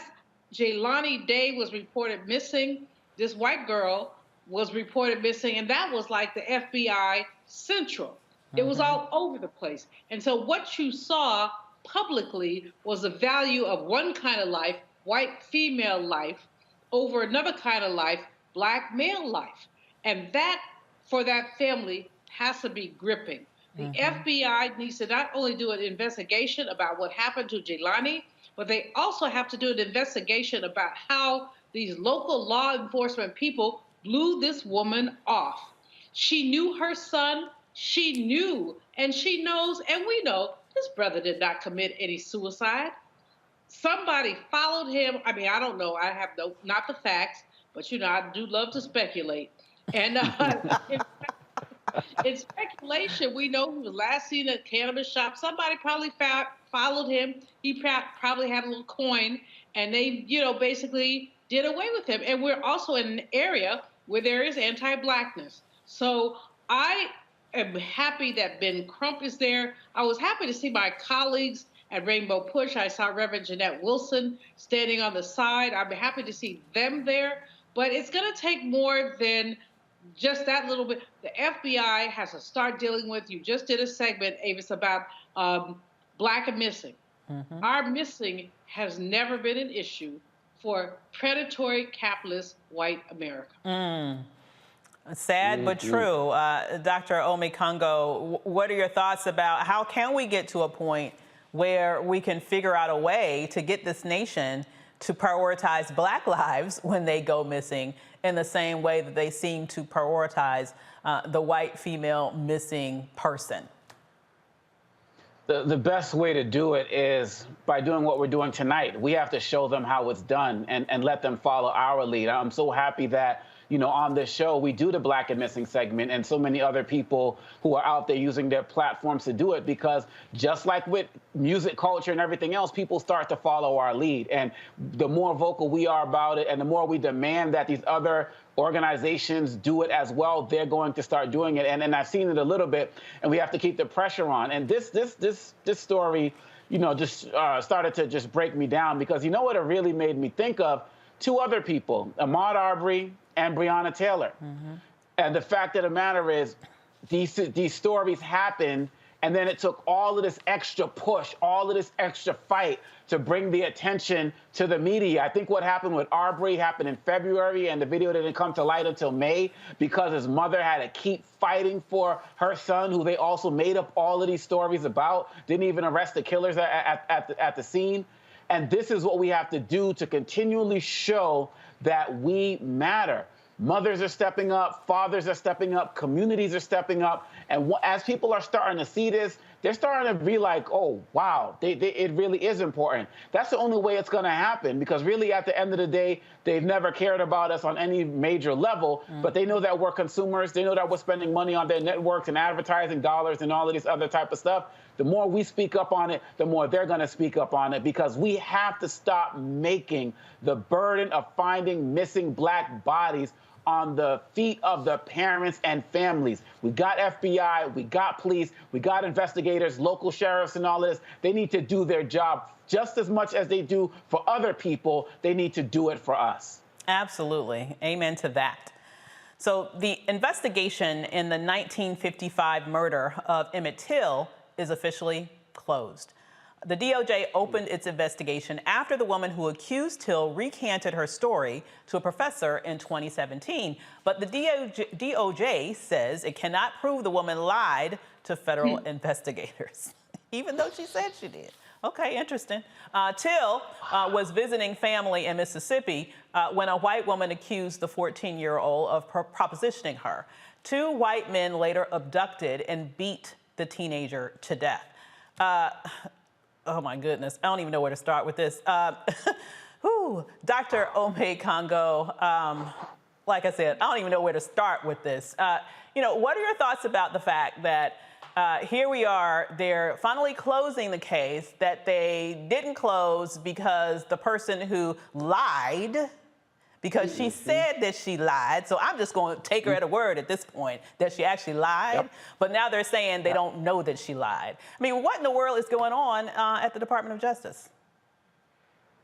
Jelani Day was reported missing, this white girl was reported missing, and that was like the FBI Central. It was all over the place. And so what you saw publicly was the value of one kind of life, white female life, over another kind of life, black male life. And that, for that family, has to be gripping. The FBI needs to not only do an investigation about what happened to Jelani, but they also have to do an investigation about how these local law enforcement people blew this woman off. She knew her son, she knew, and she knows, and we know, this brother did not commit any suicide. Somebody followed him. I mean, I don't know. I have not the facts, but I do love to speculate. And in speculation, we know he was last seen at a cannabis shop. Somebody probably followed him. He probably had a little coin, and they, basically did away with him. And we're also in an area where there is anti-blackness. So I am happy that Ben Crump is there. I was happy to see my colleagues at Rainbow Push. I saw Reverend Jeanette Wilson standing on the side. I'm happy to see them there. But it's going to take more than just that little bit. The FBI has to start dealing with, you just did a segment, Avis, about Black and missing. Our missing has never been an issue for predatory, capitalist, white America. Sad but true. Dr. Omekongo, what are your thoughts about how can we get to a point where we can figure out a way to get this nation to prioritize Black lives when they go missing in the same way that they seem to prioritize the white female missing person? The best way to do it is by doing what we're doing tonight. We have to show them how it's done and let them follow our lead. I'm so happy that, you know, on this show, we do the Black and Missing segment and so many other people who are out there using their platforms to do it, because just like with music culture and everything else, people start to follow our lead. And the more vocal we are about it and the more we demand that these other organizations do it as well, they're going to start doing it. And I've seen it a little bit, and we have to keep the pressure on. And this story, you know, just started to just break me down, because you know what it really made me think of? Two other people, Ahmaud Arbery and Breonna Taylor. And the fact of the matter is, these stories happened, and then it took all of this extra push, all of this extra fight to bring the attention to the media. I think what happened with Arbery happened in February, and the video didn't come to light until May because his mother had to keep fighting for her son, who they also made up all of these stories about, didn't even arrest the killers at the scene. And this is what we have to do to continually show that we matter. Mothers are stepping up, fathers are stepping up, communities are stepping up. And as people are starting to see this, they're starting to be like, oh, wow, it really is important. That's the only way it's going to happen, because really at the end of the day, they've never cared about us on any major level, but they know that we're consumers. They know that we're spending money on their networks and advertising dollars and all of this other type of stuff. The more we speak up on it, the more they're going to speak up on it, because we have to stop making the burden of finding missing Black bodies on the feet of the parents and families. We got FBI, we got police, we got investigators, local sheriffs and all of this. They need to do their job just as much as they do for other people. They need to do it for us. Absolutely. Amen to that. So the investigation in the 1955 murder of Emmett Till is officially closed. The DOJ opened its investigation after the woman who accused Till recanted her story to a professor in 2017. But the DOJ says it cannot prove the woman lied to federal investigators, even though she said she did. Okay, interesting. Till was visiting family in Mississippi when a white woman accused the 14-year-old of propositioning her. Two white men later abducted and beat the teenager to death. Oh my goodness, I don't even know where to start with this. Dr. Omekongo, like I said, I don't even know where to start with this. You know, what are your thoughts about the fact that here we are, they're finally closing the case that they didn't close because the person who lied, because she said that she lied, so I'm just going to take her at a word at this point, that she actually lied. But now they're saying they don't know that she lied. I mean, what in the world is going on at the Department of Justice?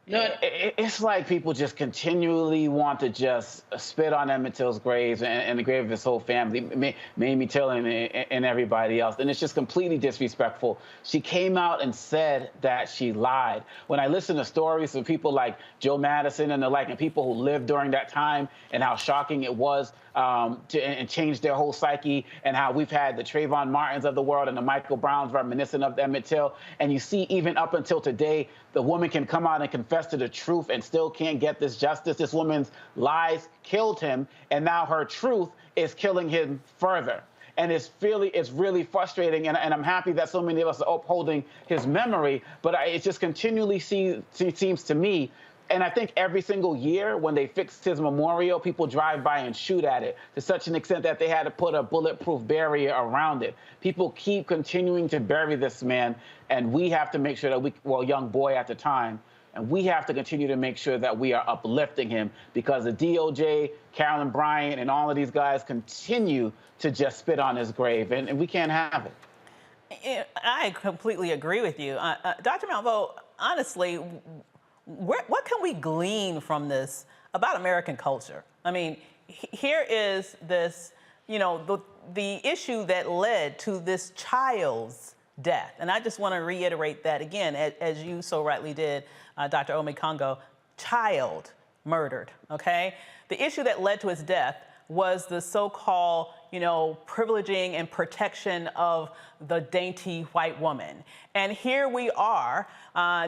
No, it's like people just continually want to just spit on Emmett Till's grave and the grave of his whole family, Mamie Till and everybody else. And it's just completely disrespectful. She came out and said that she lied. When I listen to stories of people like Joe Madison and the like, and people who lived during that time and how shocking it was and changed their whole psyche, and how we've had the Trayvon Martins of the world and the Michael Browns reminiscent of Emmett Till. And you see, even up until today, the woman can come out and confess to the truth and still can't get this justice. This woman's lies killed him, and now her truth is killing him further. And it's really frustrating, and I'm happy that so many of us are upholding his memory, but it just continually seems to me, and I think every single year when they fixed his memorial, people drive by and shoot at it to such an extent that they had to put a bulletproof barrier around it. People keep continuing to bury this man, and we have to make sure that young boy at the time, and we have to continue to make sure that we are uplifting him, because the DOJ, Carolyn Bryant, and all of these guys continue to just spit on his grave, and we can't have it. I completely agree with you. Dr. Malveaux, honestly, what can we glean from this about American culture? I mean, here is this, you know, the issue that led to this child's death. And I just want to reiterate that again, as you so rightly did, Dr. Omekongo, child murdered, okay? The issue that led to his death was the so-called, you know, privileging and protection of the dainty white woman. And here we are,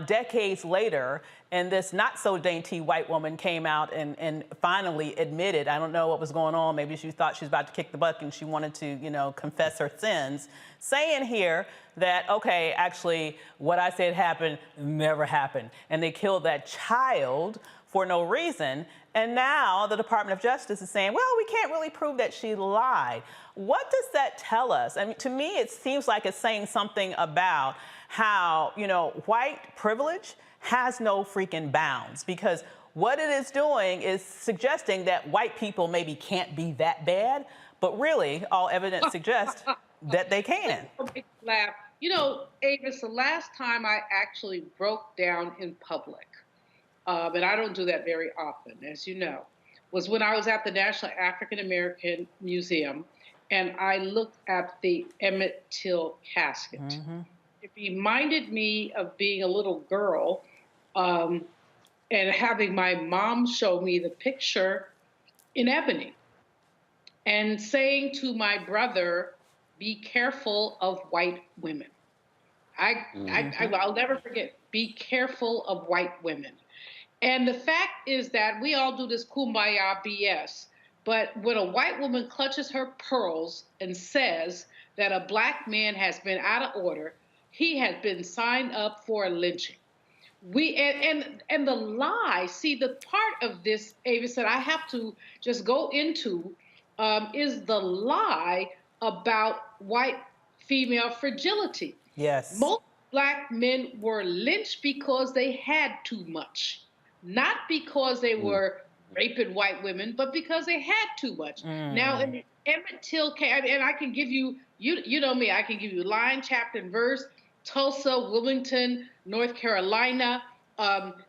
decades later, and this not-so-dainty white woman came out and finally admitted, I don't know what was going on, maybe she thought she was about to kick the bucket and she wanted to, you know, confess her sins, saying here that, okay, actually, what I said happened never happened. And they killed that child for no reason. And now the Department of Justice is saying, well, we can't really prove that she lied. What does that tell us? I mean, to me, it seems like it's saying something about how, you know, white privilege has no freaking bounds, because what it is doing is suggesting that white people maybe can't be that bad, but really all evidence suggests that they can. Laugh. You know, Avis, the last time I actually broke down in public, and I don't do that very often, as you know, was when I was at the National African American Museum, and I looked at the Emmett Till casket. Mm-hmm. It reminded me of being a little girl and having my mom show me the picture in ebony and saying to my brother, be careful of white women. I'll never forget, be careful of white women. And the fact is that we all do this kumbaya BS, but when a white woman clutches her pearls and says that a black man has been out of order, he has been signed up for a lynching. And the lie, see, the part of this, Avis, that I have to just go into is the lie about white female fragility. Yes. Most black men were lynched because they had too much. Not because they were raping white women, but because they had too much. Now, in the Emmett Till case, and I can give you, you know me, I can give you line, chapter, and verse, Tulsa, Wilmington, North Carolina,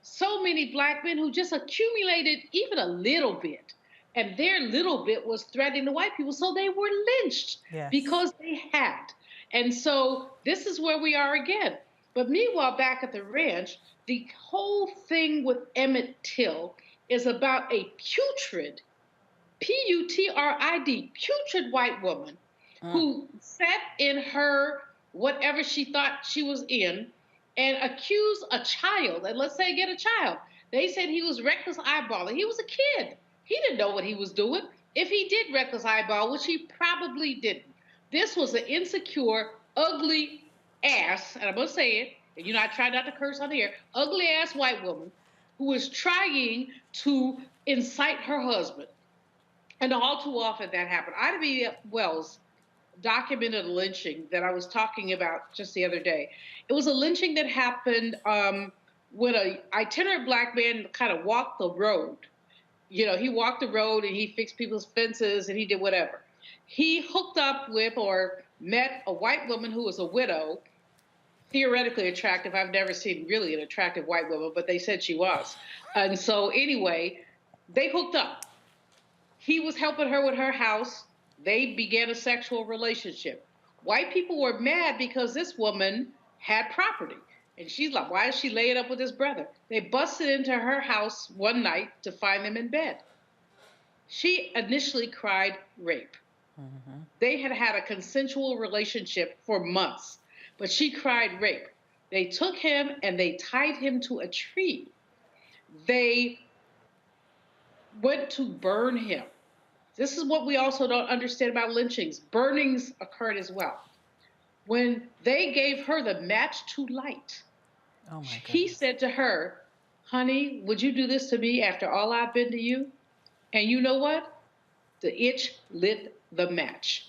so many black men who just accumulated even a little bit. And their little bit was threatening the white people, so they were lynched because they had. And so this is where we are again. But meanwhile, back at the ranch, the whole thing with Emmett Till is about a putrid, P-U-T-R-I-D, putrid white woman who sat in her whatever she thought she was in and accused a child. And let's say, get a child. They said he was reckless eyeballing. He was a kid. He didn't know what he was doing. If he did reckless eyeball, which he probably didn't. This was an insecure, ugly ass, and I'm going to say it, and you know I try not to curse on the air, ugly ass white woman who was trying to incite her husband. And all too often that happened. Ida B. Wells documented a lynching that I was talking about just the other day. It was a lynching that happened when an itinerant black man kind of walked the road. You know, he walked the road and he fixed people's fences and he did whatever. He hooked up with or met a white woman who was a widow, theoretically attractive. I've never seen really an attractive white woman, but they said she was. And so anyway, they hooked up. He was helping her with her house. They began a sexual relationship. White people were mad because this woman had property. And she's like, why is she laying up with his brother? They busted into her house one night to find them in bed. She initially cried rape. Mm-hmm. They had had a consensual relationship for months, but she cried rape. They took him and they tied him to a tree. They went to burn him. This is what we also don't understand about lynchings. Burnings occurred as well. When they gave her the match to light, he said to her, honey, would you do this to me after all I've been to you? And you know what? The itch lit the match.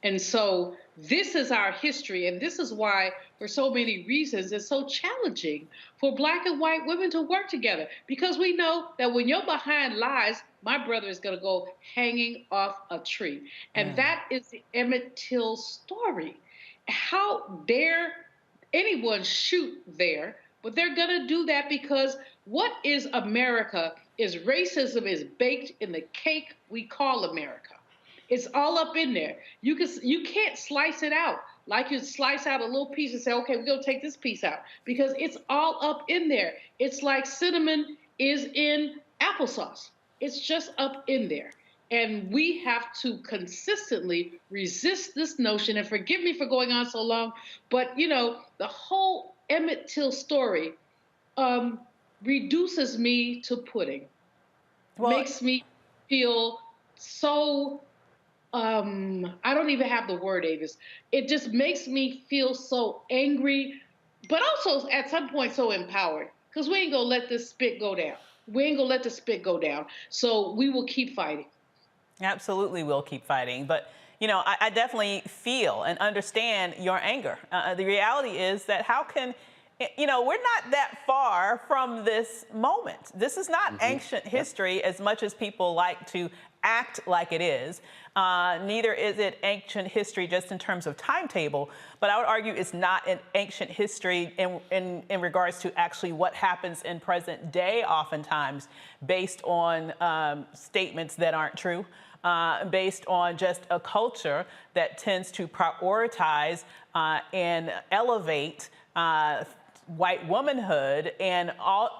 And so this is our history, and this is why, for so many reasons, it's so challenging for black and white women to work together, because we know that when you're behind lies, my brother is going to go hanging off a tree. And that is the Emmett Till story. How dare anyone shoot there? But they're going to do that because what is America is racism is baked in the cake we call America. It's all up in there. You can't slice it out like you slice out a little piece and say, okay, we're gonna take this piece out, because it's all up in there. It's like cinnamon is in applesauce. It's just up in there. And we have to consistently resist this notion, and forgive me for going on so long, but the whole Emmett Till story reduces me to pudding. Makes me feel so, I don't even have the word, Avis. It just makes me feel so angry, but also at some point so empowered, because we ain't gonna let this spit go down. We ain't gonna let the spit go down. So we will keep fighting. Absolutely, we'll keep fighting. But, I definitely feel and understand your anger. The reality is that how can, we're not that far from this moment. This is not ancient history as much as people like to act like it is. Neither is it ancient history just in terms of timetable, but I would argue it's not an ancient history in regards to actually what happens in present day, oftentimes based on statements that aren't true, based on just a culture that tends to prioritize and elevate white womanhood and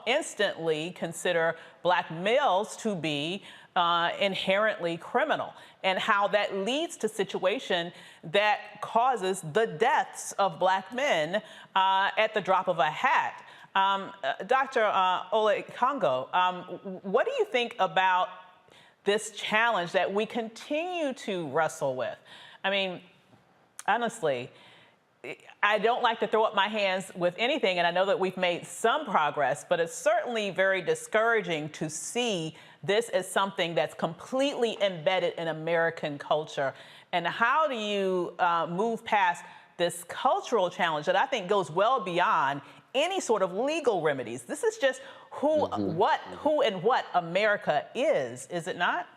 instantly consider Black males to be inherently criminal, and how that leads to situation that causes the deaths of Black men at the drop of a hat. Dr. Ole Congo, what do you think about this challenge that we continue to wrestle with? I mean, honestly, I don't like to throw up my hands with anything, and I know that we've made some progress, but it's certainly very discouraging to see this as something that's completely embedded in American culture. And how do you move past this cultural challenge that I think goes well beyond any sort of legal remedies? This is just who and what America is it not?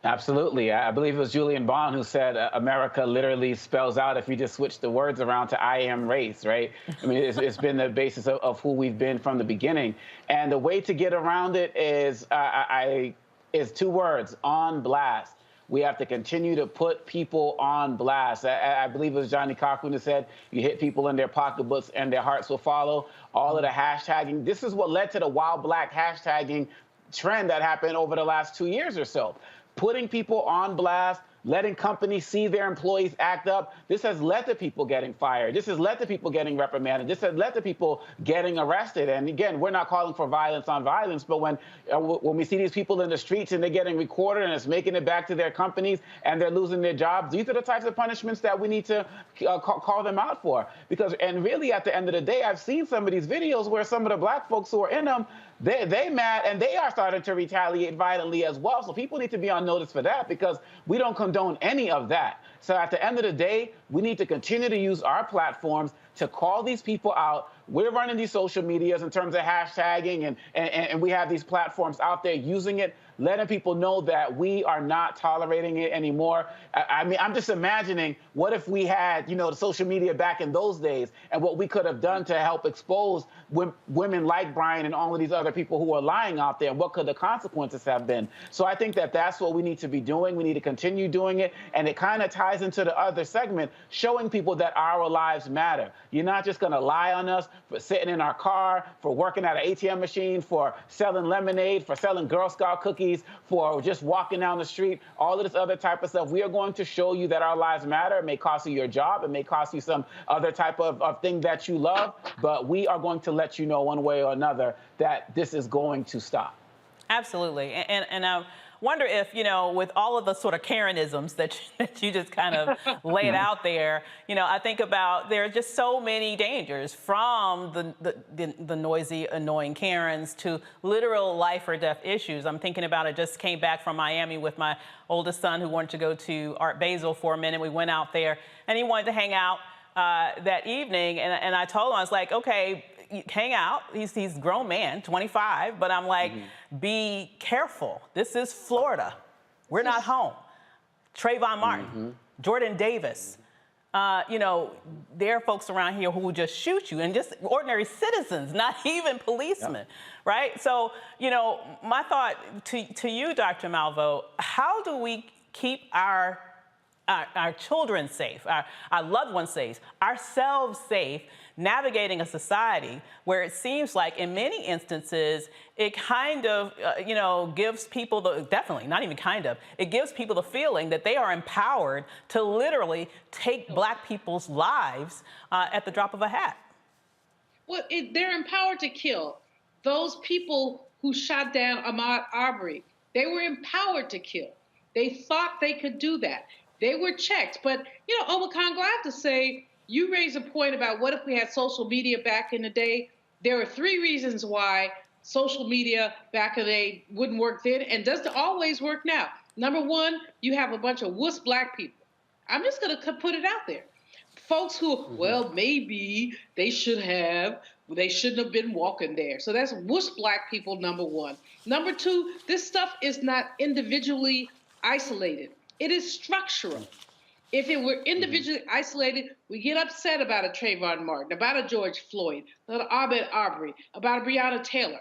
Absolutely. I believe it was Julian Bond who said America literally spells out, if you just switch the words around, to I am race, right? I mean, it's been the basis of who we've been from the beginning. And the way to get around it is two words: on blast. We have to continue to put people on blast. I believe it was Johnny Cochran who said, you hit people in their pocketbooks and their hearts will follow. All of the hashtagging. This is what led to the Wild Black hashtagging trend that happened over the last 2 years or so. Putting people on blast, letting companies see their employees act up. This has led to people getting fired. This has led to people getting reprimanded. This has led to people getting arrested. And again, we're not calling for violence on violence, but when we see these people in the streets and they're getting recorded and it's making it back to their companies and they're losing their jobs, these are the types of punishments that we need to call them out for. And really, at the end of the day, I've seen some of these videos where some of the Black folks who are in them, they mad and they are starting to retaliate violently as well. So people need to be on notice for that, because we don't condone any of that. So at the end of the day, we need to continue to use our platforms to call these people out. We're running these social medias in terms of hashtagging, and we have these platforms out there using it, letting people know that we are not tolerating it anymore. I mean, I'm just imagining what if we had, the social media back in those days, and what we could have done to help expose women like Brian and all of these other people who are lying out there, and what could the consequences have been. So I think that that's what we need to be doing. We need to continue doing it, and it kind of ties into the other segment, showing people that our lives matter. You're not just going to lie on us for sitting in our car, for working at an ATM machine, for selling lemonade, for selling Girl Scout cookies, for just walking down the street, all of this other type of stuff. We are going to show you that our lives matter. It may cost you your job. It may cost you some other type of thing that you love, but we are going to let you know one way or another that this is going to stop. Absolutely. And I wonder if, with all of the sort of Karenisms that you just kind of laid out there, I think about there are just so many dangers, from the noisy, annoying Karens to literal life or death issues. I'm thinking about it. Just came back from Miami with my oldest son, who wanted to go to Art Basel for a minute. We went out there and he wanted to hang out that evening. And I told him, I was like, okay, hang out. He's a grown man, 25, but I'm like, be careful. This is Florida. We're not home. Trayvon Martin, Jordan Davis, there are folks around here who will just shoot you, and just ordinary citizens, not even policemen, right? So, my thought to you, Dr. Malveaux, how do we keep our children safe, our loved ones safe, ourselves safe, navigating a society where it seems like in many instances it kind of, gives people it gives people the feeling that they are empowered to literally take Black people's lives at the drop of a hat? Well, they're empowered to kill. Those people who shot down Ahmaud Arbery, they were empowered to kill. They thought they could do that. They were checked. But, Omicron, I have to say, you raise a point about what if we had social media back in the day. There are 3 reasons why social media back in the day wouldn't work then and doesn't always work now. Number 1, you have a bunch of wuss Black people. I'm just going to put it out there. Folks who, well, maybe they shouldn't have been walking there. So that's wuss Black people, number 1. Number 2, this stuff is not individually isolated. It is structural. If it were individually isolated, we get upset about a Trayvon Martin, about a George Floyd, about an Ahmaud Arbery, about a Breonna Taylor.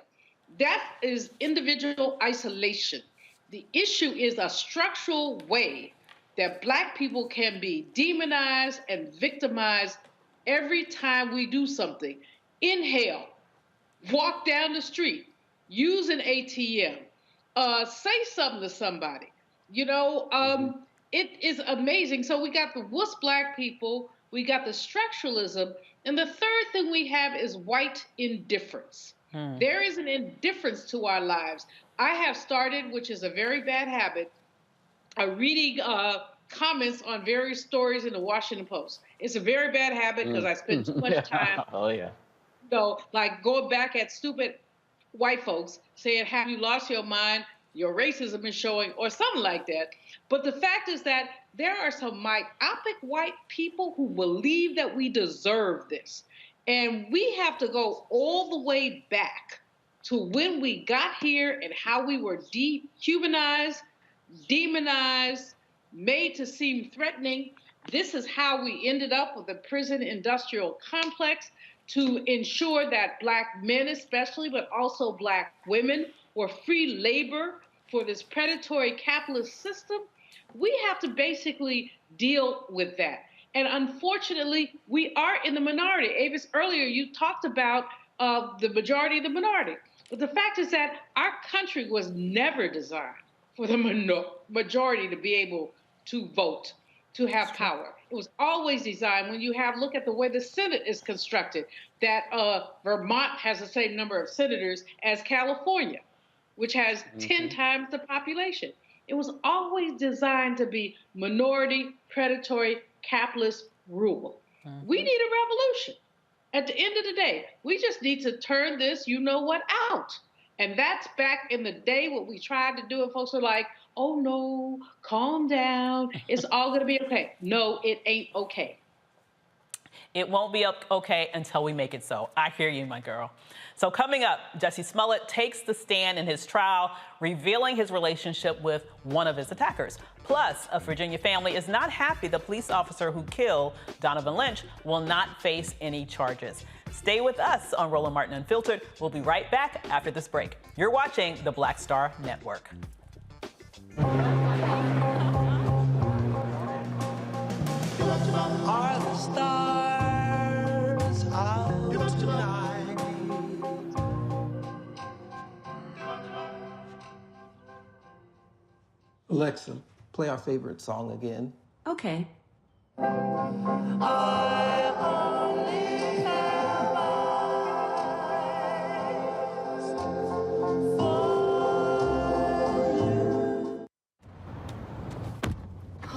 That is individual isolation. The issue is a structural way that Black people can be demonized and victimized every time we do something. Inhale, walk down the street, use an ATM, say something to somebody. It is amazing. So we got the wuss Black people, we got the structuralism, and the third thing we have is white indifference. There is an indifference to our lives. I have started, which is a very bad habit, reading comments on various stories in the Washington Post. It's a very bad habit because I spend too much time. Like going back at stupid white folks saying, have you lost your mind? Your racism is showing, or something like that. But the fact is that there are some myopic white people who believe that we deserve this. And we have to go all the way back to when we got here and how we were dehumanized, demonized, made to seem threatening. This is how we ended up with the prison industrial complex to ensure that Black men especially, but also Black women, were free labor for this predatory capitalist system. We have to basically deal with that. And unfortunately, we are in the minority. Avis, earlier you talked about the majority of the minority. But the fact is that our country was never designed for the majority to be able to vote, to have power. It was always designed, when you look at the way the Senate is constructed, that Vermont has the same number of senators as California, which has 10 times the population. It was always designed to be minority, predatory, capitalist rule. We need a revolution. At the end of the day, we just need to turn this out. And that's back in the day what we tried to do, and folks are like, oh no, calm down, it's all gonna be okay. No, it ain't okay. It won't be okay until we make it so. I hear you, my girl. So coming up, Jussie Smollett takes the stand in his trial, revealing his relationship with one of his attackers. Plus, a Virginia family is not happy the police officer who killed Donovon Lynch will not face any charges. Stay with us on Roland Martin Unfiltered. We'll be right back after this break. You're watching the Black Star Network. Are the stars out tonight? Alexa, play our favorite song again. Okay. I only have eyes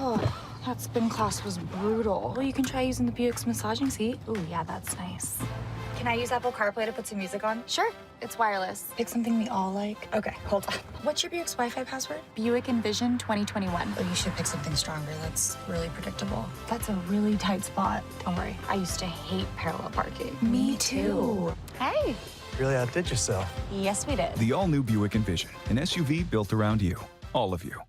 Oh, that spin class was brutal. Well, you can try using the Buick's massaging seat. Ooh, yeah, that's nice. Can I use Apple CarPlay to put some music on? Sure, it's wireless. Pick something we all like. Okay, hold on. What's your Buick's Wi-Fi password? Buick Envision 2021. Oh, you should pick something stronger. That's really predictable. That's a really tight spot. Don't worry, I used to hate parallel parking. Me too. Hey. Really outdid yourself. Yes, we did. The all-new Buick Envision, an SUV built around you, all of you.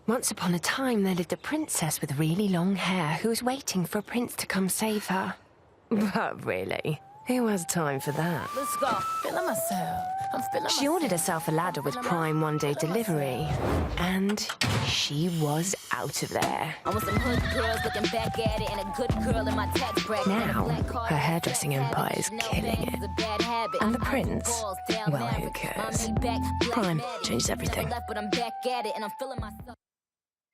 Once upon a time, there lived a princess with really long hair who was waiting for a prince to come save her. But really, who has time for that? Let's go. Feeling myself. I'm feeling She ordered herself a ladder with Prime one-day delivery, and she was out of there. I want some hood girls looking back at it and a good girl in my tax bracket. Now, her hairdressing empire is killing it. And the prince, well, who cares? Prime changed everything. But I'm back at it and I'm feeling myself.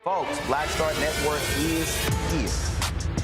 Folks, Black Star Network is here.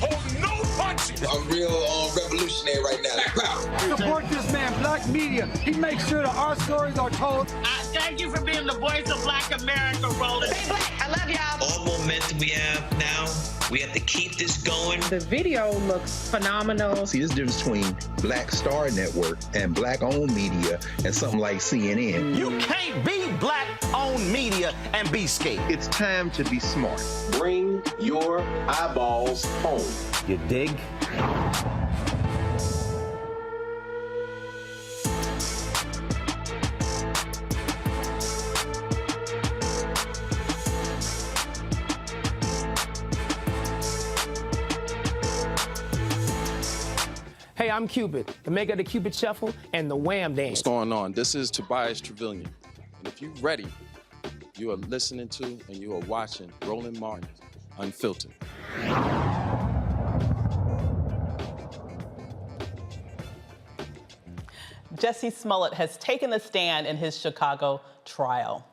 Oh, no punches! I'm real revolutionary right now. Support this man, Black Media. He makes sure that our stories are told. Thank you for being the voice of Black America, Roland. Stay black. I love y'all. All momentum we have now, we have to keep this going. The video looks phenomenal. See, there's a difference between Black Star Network and Black-owned media and something like CNN. You can't be Black-owned media and be scared. It's time to be smart. Bring your eyeballs home. You dig? Hey, I'm Cupid, the maker of the Cupid Shuffle and the Wham Dance. What's going on? This is Tobias Trevelyan. And if you're ready, you are listening to and you are watching Roland Martin Unfiltered. Jussie Smollett has taken the stand in his Chicago trial.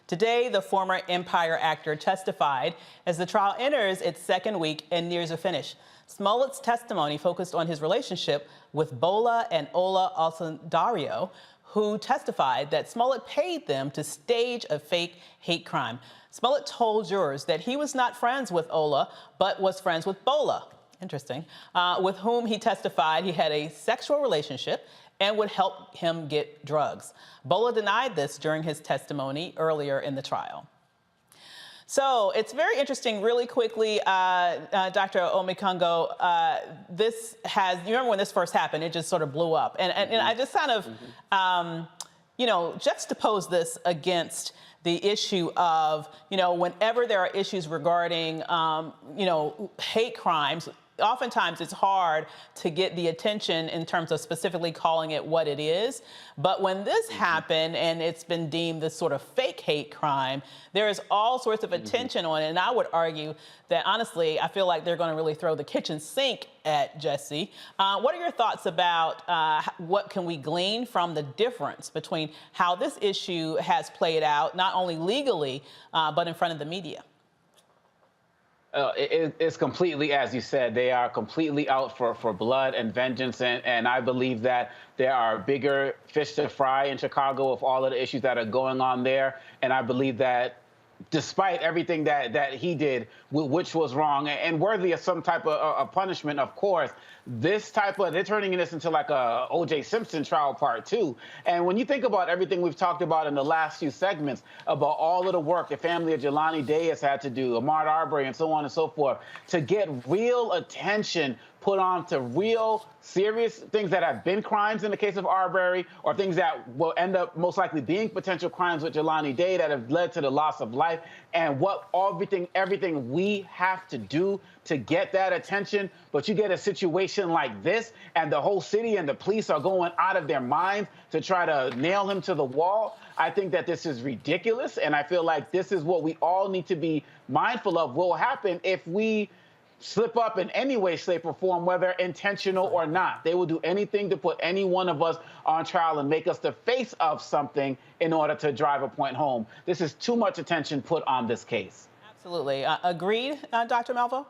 Today, the former Empire actor testified as the trial enters its second week and nears a finish. Smollett's testimony focused on his relationship with Bola and Ola Osundario, who testified that Smollett paid them to stage a fake hate crime. Smollett told jurors that he was not friends with Ola, but was friends with Bola, interesting, with whom he testified he had a sexual relationship and would help him get drugs. Bola denied this during his testimony earlier in the trial. So it's very interesting, really quickly, Dr. Omikongo, you remember when this first happened, it just sort of blew up. And I just kind of, juxtapose this against the issue of, whenever there are issues regarding, hate crimes, oftentimes it's hard to get the attention in terms of specifically calling it what it is. But when this happened and it's been deemed this sort of fake hate crime, there is all sorts of attention on it. And I would argue that, honestly, I feel like they're going to really throw the kitchen sink at Jussie. What are your thoughts about what can we glean from the difference between how this issue has played out, not only legally, but in front of the media? It's completely, as you said, they are completely out for blood and vengeance. And I believe that there are bigger fish to fry in Chicago with all of the issues that are going on there. And I believe that despite everything that he did, which was wrong and worthy of some type of punishment, of course, they're turning this into like a O.J. Simpson trial part 2. And when you think about everything we've talked about in the last few segments, about all of the work the family of Jelani Day has had to do, Ahmaud Arbery, and so on and so forth, to get real attention put on to real serious things that have been crimes in the case of Arbery, or things that will end up most likely being potential crimes with Jelani Day that have led to the loss of life, and everything we have to do to get that attention. But you get a situation like this, and the whole city and the police are going out of their minds to try to nail him to the wall. I think that this is ridiculous, and I feel like this is what we all need to be mindful of will happen if we slip up in any way, shape, or form, whether intentional or not. They will do anything to put any one of us on trial and make us the face of something in order to drive a point home. This is too much attention put on this case. Absolutely. Agreed, Dr. Malvo?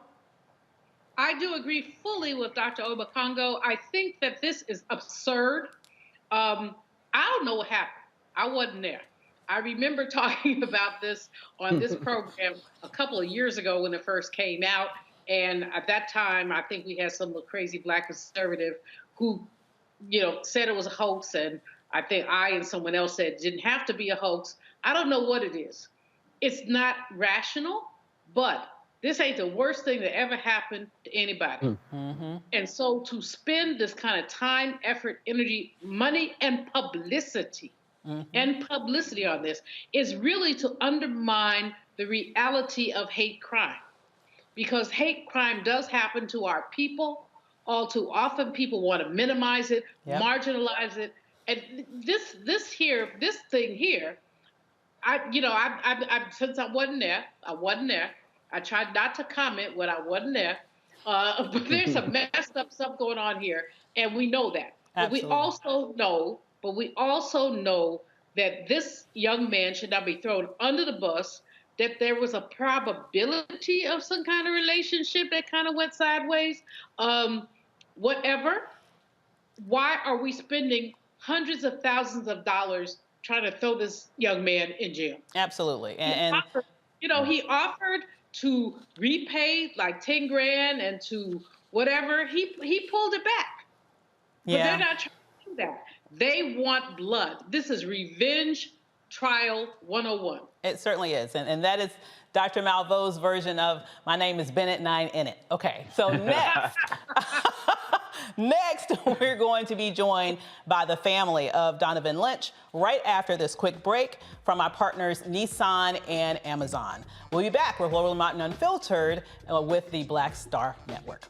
I do agree fully with Dr. Obakongo. I think that this is absurd. I don't know what happened. I wasn't there. I remember talking about this on this program a couple of years ago when it first came out. And at that time, I think we had some little crazy Black conservative who, said it was a hoax. And I think I and someone else said it didn't have to be a hoax. I don't know what it is. It's not rational, but this ain't the worst thing that ever happened to anybody. Mm-hmm. And so to spend this kind of time, effort, energy, money, and publicity and publicity on this is really to undermine the reality of hate crime. Because hate crime does happen to our people. All too often, people want to minimize it, marginalize it. And this thing here, since I wasn't there. I tried not to comment when I wasn't there. But there's some messed up stuff going on here, and we know that. Absolutely. But we also know that this young man should not be thrown under the bus, that there was a probability of some kind of relationship that kind of went sideways. Whatever. Why are we spending hundreds of thousands of dollars trying to throw this young man in jail? Absolutely. He offered to repay like 10 grand and to whatever. He pulled it back. But they're not trying to do that. They want blood. This is revenge trial 101. It certainly is. And that is Dr. Malveau's version of my name is Bennett and I ain't in it. Okay, so next, we're going to be joined by the family of Donovon Lynch right after this quick break from our partners Nissan and Amazon. We'll be back with Roland Martin Unfiltered with the Black Star Network.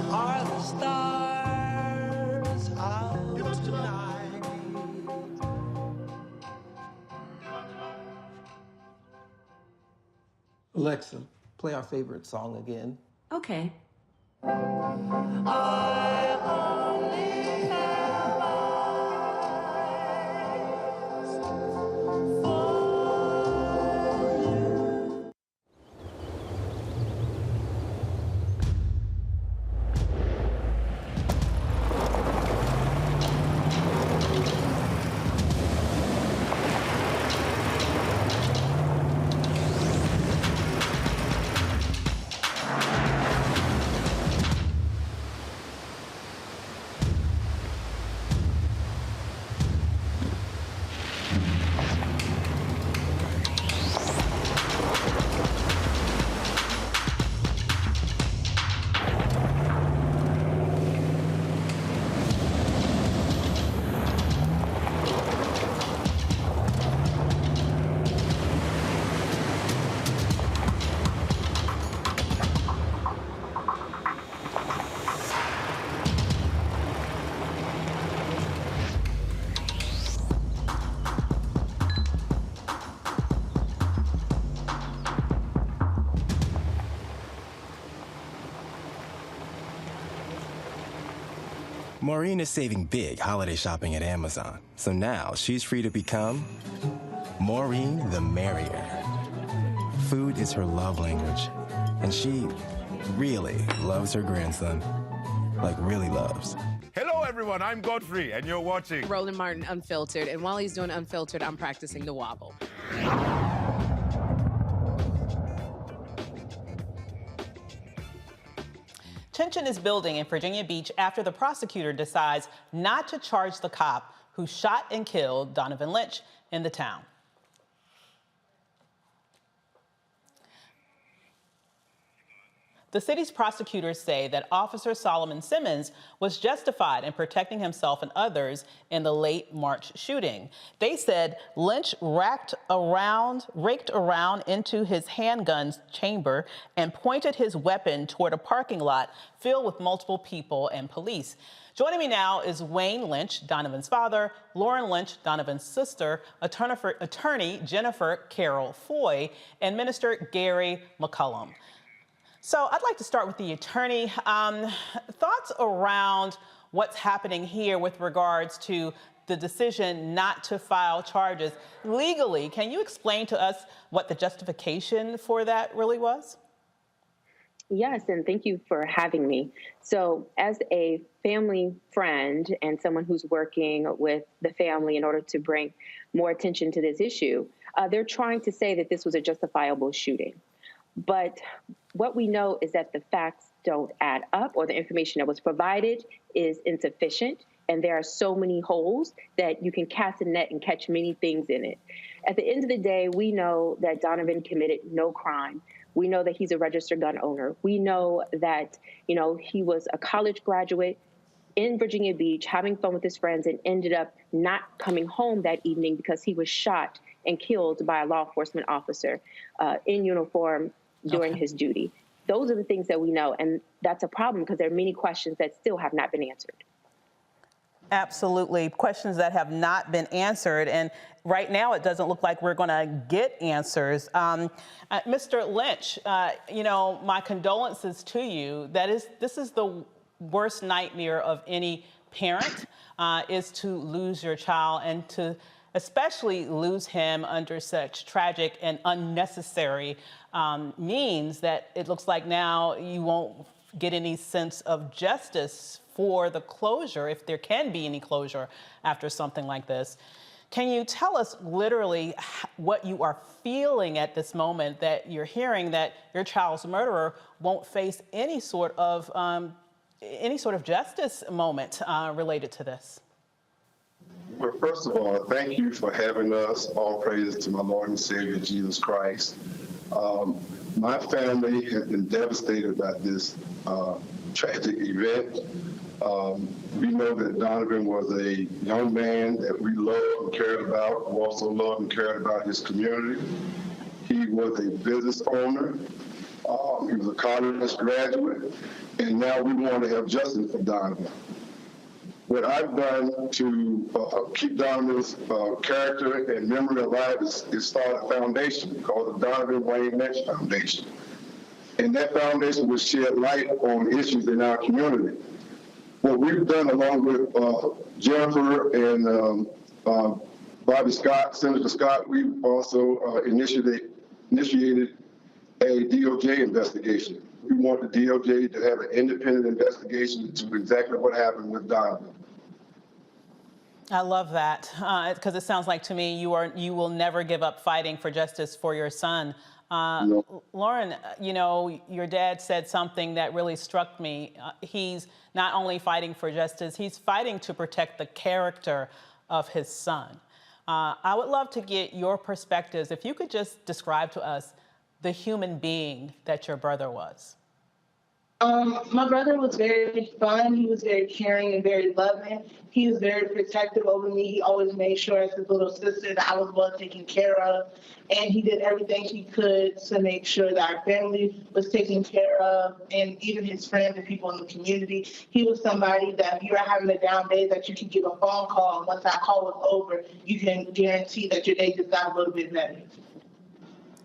Are the stars out tonight? Alexa, play our favorite song again. Okay. I only have eyes for you. Maureen is saving big holiday shopping at Amazon, so now she's free to become Maureen the Merrier. Food is her love language, and she really loves her grandson. Like, really loves. Hello, everyone. I'm Godfrey, and you're watching Roland Martin Unfiltered, and while he's doing Unfiltered, I'm practicing the wobble. Tension is building in Virginia Beach after the prosecutor decides not to charge the cop who shot and killed Donovon Lynch in the town. The city's prosecutors say that Officer Solomon Simmons was justified in protecting himself and others in the late March shooting. They said Lynch raked around into his handgun's chamber and pointed his weapon toward a parking lot filled with multiple people and police. Joining me now is Wayne Lynch, Donovon's father, Lauren Lynch, Donovon's sister, attorney Jennifer Carroll Foy, and Minister Gary McCullum. So I'd like to start with the attorney. Thoughts around what's happening here with regards to the decision not to file charges legally. Can you explain to us what the justification for that really was? Yes, and thank you for having me. So as a family friend and someone who's working with the family in order to bring more attention to this issue, they're trying to say that this was a justifiable shooting. But what we know is that the facts don't add up, or the information that was provided is insufficient, and there are so many holes that you can cast a net and catch many things in it. At the end of the day, we know that Donovon committed no crime, We know that he's a registered gun owner. We know that, he was a college graduate in Virginia Beach, having fun with his friends, and ended up not coming home that evening because he was shot and killed by a law enforcement officer in uniform during his duty. Those are the things that we know, and that's a problem because there are many questions that still have not been answered. Absolutely. Questions that have not been answered. And right now, it doesn't look like we're going to get answers. Mr. Lynch, my condolences to you. This is the worst nightmare of any parent, is to lose your child, and to especially lose him under such tragic and unnecessary means that it looks like now you won't get any sense of justice for the closure, if there can be any closure after something like this. Can you tell us literally what you are feeling at this moment, that you're hearing that your child's murderer won't face any sort of justice moment related to this? Well, first of all, thank you for having us. All praises to my Lord and Savior, Jesus Christ. My family has been devastated by this tragic event. We know that Donovan was a young man that we loved and cared about. We also loved and cared about his community. He was a business owner. He was a college graduate. And now we want to have justice for Donovan. What I've done to keep Donovan's character and memory alive is start a foundation called the Donovan Wayne Lynch Foundation. And that foundation will shed light on issues in our community. What we've done, along with Jennifer and Bobby Scott, Senator Scott, we've also initiated a DOJ investigation. We want the DOJ to have an independent investigation into exactly what happened with Donovan. I love that, because it sounds like to me you will never give up fighting for justice for your son. No. Lauren, your dad said something that really struck me. He's not only fighting for justice, he's fighting to protect the character of his son. I would love to get your perspectives. If you could just describe to us the human being that your brother was. My brother was very fun. He was very caring and very loving. He was very protective over me. He always made sure as his little sister that I was well taken care of. And he did everything he could to make sure that our family was taken care of, and even his friends and people in the community. He was somebody that if you were having a down day, that you could give a phone call, and once that call was over, you can guarantee that your day just got a little bit better.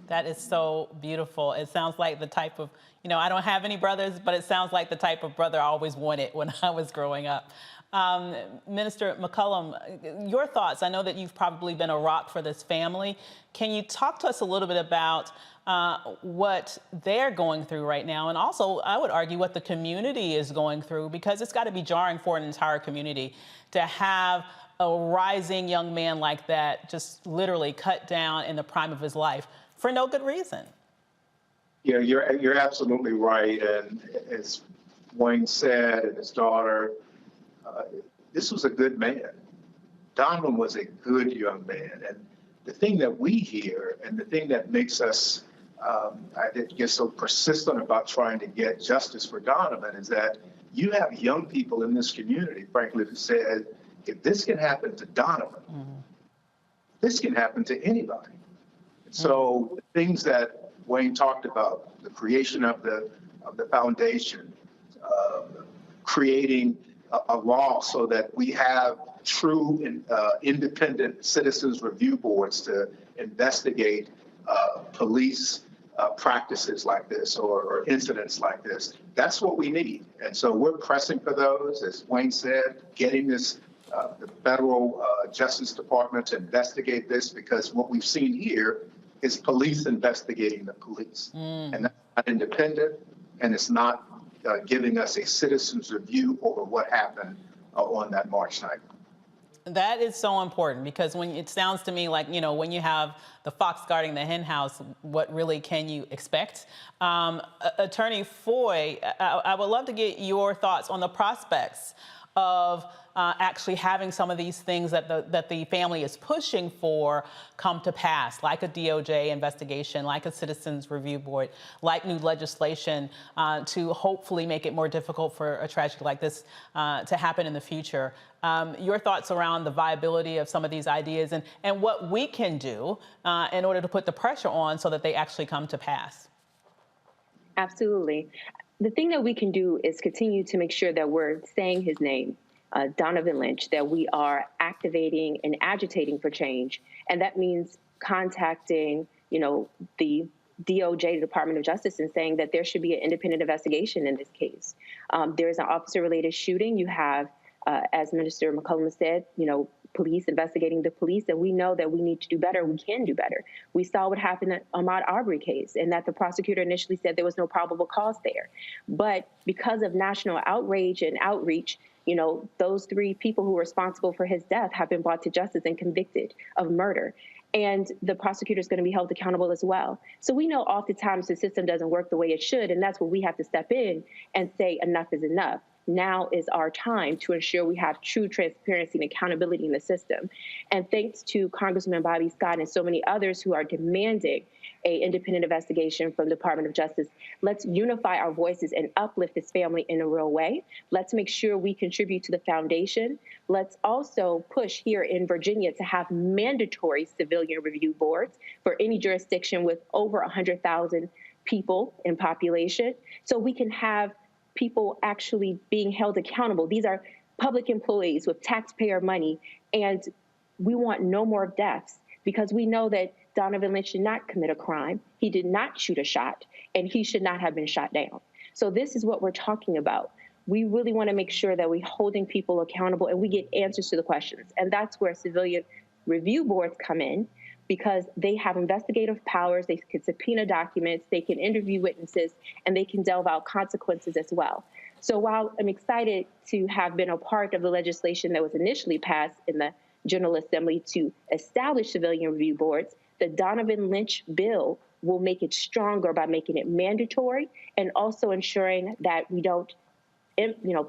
That is so beautiful. It sounds like the type of, I don't have any brothers, but it sounds like the type of brother I always wanted when I was growing up. Minister McCollum, your thoughts. I know that you've probably been a rock for this family. Can you talk to us a little bit about what they're going through right now? And also, I would argue what the community is going through, because it's got to be jarring for an entire community to have a rising young man like that just literally cut down in the prime of his life for no good reason. Yeah, you're absolutely right. And as Wayne said, and his daughter, this was a good man. Donovan was a good young man. And the thing that we hear, and the thing that makes us, get so persistent about trying to get justice for Donovan, is that you have young people in this community, frankly, who said, if this can happen to Donovan, this can happen to anybody. So the things that Wayne talked about, the creation of the foundation, creating a law so that we have true and independent citizens review boards to investigate police practices like this or incidents like this. That's what we need. And so we're pressing for those, as Wayne said, getting this the federal Justice Department to investigate this, because what we've seen here is police investigating the police. And that's not independent, and it's not giving us a citizen's review over what happened on that March night. That is so important, because when it sounds to me like, when you have the fox guarding the hen house, what really can you expect? Attorney Foy, I would love to get your thoughts on the prospects of actually having some of these things that the family is pushing for come to pass, like a DOJ investigation, like a Citizens Review Board, like new legislation to hopefully make it more difficult for a tragedy like this to happen in the future. Your thoughts around the viability of some of these ideas and what we can do in order to put the pressure on so that they actually come to pass? Absolutely. The thing that we can do is continue to make sure that we're saying his name, Donovon Lynch, that we are activating and agitating for change. And that means contacting, the DOJ, the Department of Justice, and saying that there should be an independent investigation in this case. There is an officer-related shooting. You have, as Minister McCollum said, police investigating the police, and we know that we need to do better. We can do better. We saw what happened at Ahmaud Arbery case, and that the prosecutor initially said there was no probable cause there. But because of national outrage and outreach, those 3 people who were responsible for his death have been brought to justice and convicted of murder. And the prosecutor is going to be held accountable as well. So we know oftentimes the system doesn't work the way it should, and that's where we have to step in and say enough is enough. Now is our time to ensure we have true transparency and accountability in the system. And thanks to Congressman Bobby Scott and so many others who are demanding an independent investigation from the Department of Justice, let's unify our voices and uplift this family in a real way. Let's make sure we contribute to the foundation. Let's also push here in Virginia to have mandatory civilian review boards for any jurisdiction with over 100,000 people in population, so we can have people actually being held accountable. These are public employees with taxpayer money, and we want no more deaths because we know that Donovon Lynch did not commit a crime. He did not shoot a shot, and he should not have been shot down. So this is what we're talking about. We really want to make sure that we're holding people accountable and we get answers to the questions. And that's where civilian review boards come in, because they have investigative powers, they can subpoena documents, they can interview witnesses, and they can delve out consequences as well. So while I'm excited to have been a part of the legislation that was initially passed in the General Assembly to establish civilian review boards, the Donovon Lynch bill will make it stronger by making it mandatory and also ensuring that we don't,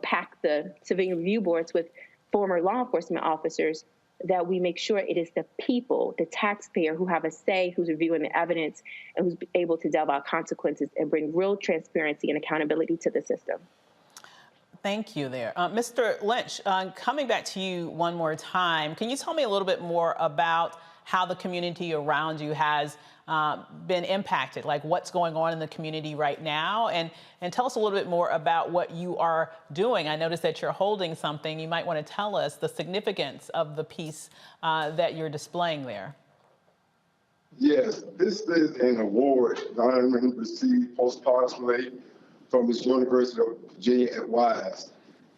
pack the civilian review boards with former law enforcement officers, that we make sure it is the people, the taxpayer, who have a say, who's reviewing the evidence, and who's able to delve out consequences and bring real transparency and accountability to the system. Thank you there. Mr. Lynch, coming back to you one more time, can you tell me a little bit more about how the community around you has been impacted, like what's going on in the community right now, and tell us a little bit more about what you are doing. I noticed that you're holding something. You might want to tell us the significance of the piece that you're displaying there. Yes, this is an award Donovon received posthumously from his University of Virginia at Wise.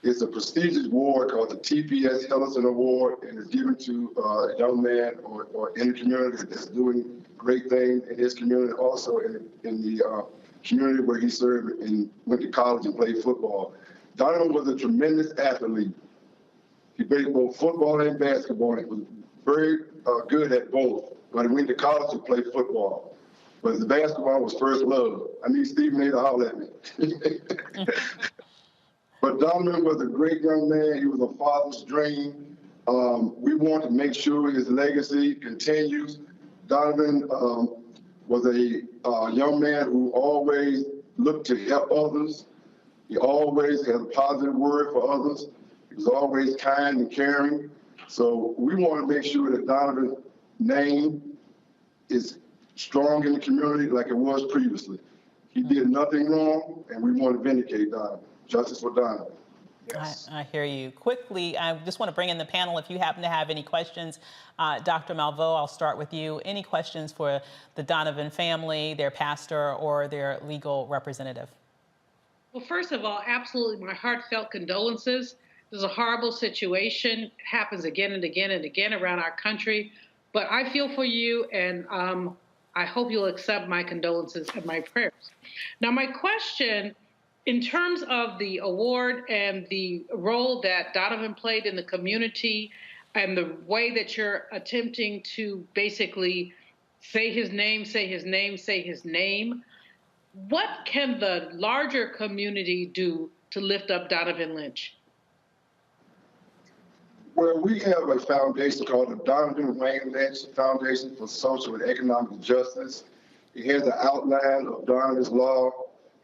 It's a prestigious award called the TPS Ellison Award, and it's given to a young man or in the community that's doing great things in his community, also in the community where he served and went to college and played football. Donovon was a tremendous athlete. He played both football and basketball. He was very good at both, but he went to college to play football. But the basketball was first love. I need Stephen A. to holler at me. But Donovon was a great young man. He was a father's dream. We want to make sure his legacy continues. Donovon was a young man who always looked to help others. He always had a positive word for others. He was always kind and caring. So we want to make sure that Donovon's name is strong in the community like it was previously. He did nothing wrong, and we want to vindicate Donovon. Justice for Donovon. Yes. I hear you. Quickly, I just want to bring in the panel if you happen to have any questions. Dr. Malveaux, I'll start with you. Any questions for the Donovon family, their pastor, or their legal representative? Well, first of all, absolutely my heartfelt condolences. This is a horrible situation. It happens again and again and again around our country. But I feel for you, and I hope you'll accept my condolences and my prayers. Now, my question, in terms of the award and the role that Donovon played in the community and the way that you're attempting to basically say his name, say his name, say his name, what can the larger community do to lift up Donovon Lynch? Well, we have a foundation called the Donovon Lynch Foundation for Social and Economic Justice. It has an outline of Donovan's law,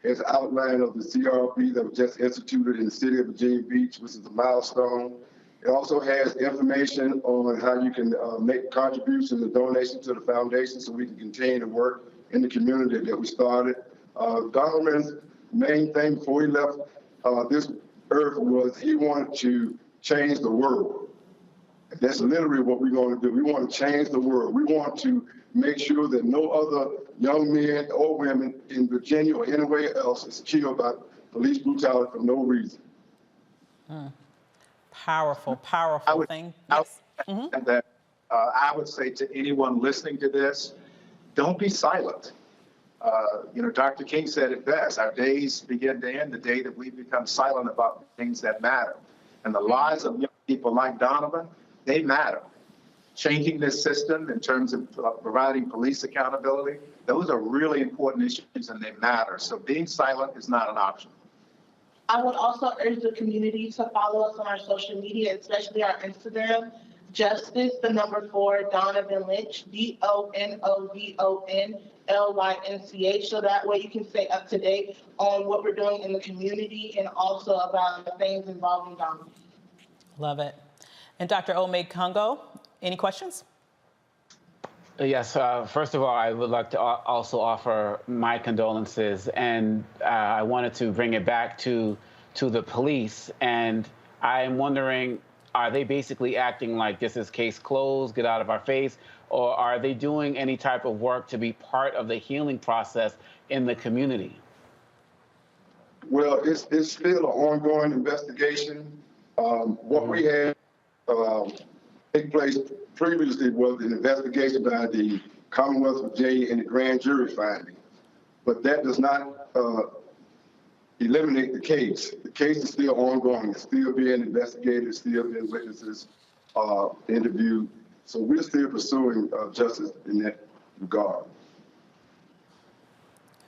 has an outline of the CRB that was just instituted in the city of Virginia Beach, which is a milestone. It also has information on how you can make contributions and donations to the foundation so we can continue to work in the community that we started. Donovan's main thing before he left this earth was he wanted to change the world. That's literally what we're going to do. We want to change the world. We want to make sure that no other young men or women in Virginia or anywhere else is killed by police brutality for no reason. Powerful, powerful thing. Yes. That I would say to anyone listening to this, don't be silent. Dr. King said it best. Our days begin to end the day that we become silent about things that matter. And the lives of young people like Donovan, they matter. Changing this system in terms of providing police accountability, those are really important issues and they matter. So being silent is not an option. I would also urge the community to follow us on our social media, especially our Instagram, Justice, the number 4, Donovon Lynch, DONOVON LYNCH. So that way you can stay up to date on what we're doing in the community and also about things involving Donovan. Love it. And Dr. Omicron, any questions? Yes. First of all, I would like to also offer my condolences, and I wanted to bring it back to the police. And I'm wondering, are they basically acting like this is case closed, get out of our face, or are they doing any type of work to be part of the healing process in the community? Well, it's still an ongoing investigation. What we had take place previously was an investigation by the Commonwealth of Virginia and the grand jury finding. But that does not eliminate the case. The case is still ongoing. It's still being investigated, still being witnesses interviewed. So we're still pursuing justice in that regard.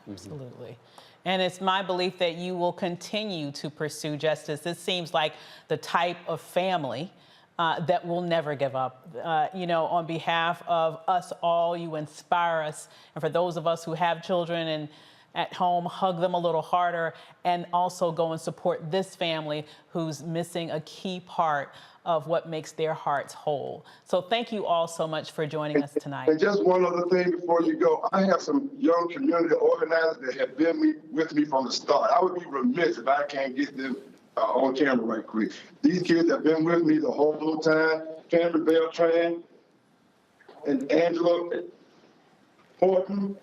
Absolutely. And it's my belief that you will continue to pursue justice. This seems like the type of family that will never give up. On behalf of us all, you inspire us. And for those of us who have children and at home, hug them a little harder and also go and support this family who's missing a key part of what makes their hearts whole. So thank you all so much for joining us tonight. And just one other thing before you go, I have some young community organizers that have been with me from the start. I would be remiss if I can't get them on camera right quick. These kids have been with me the whole time. Cameron Beltran and Angela Horton.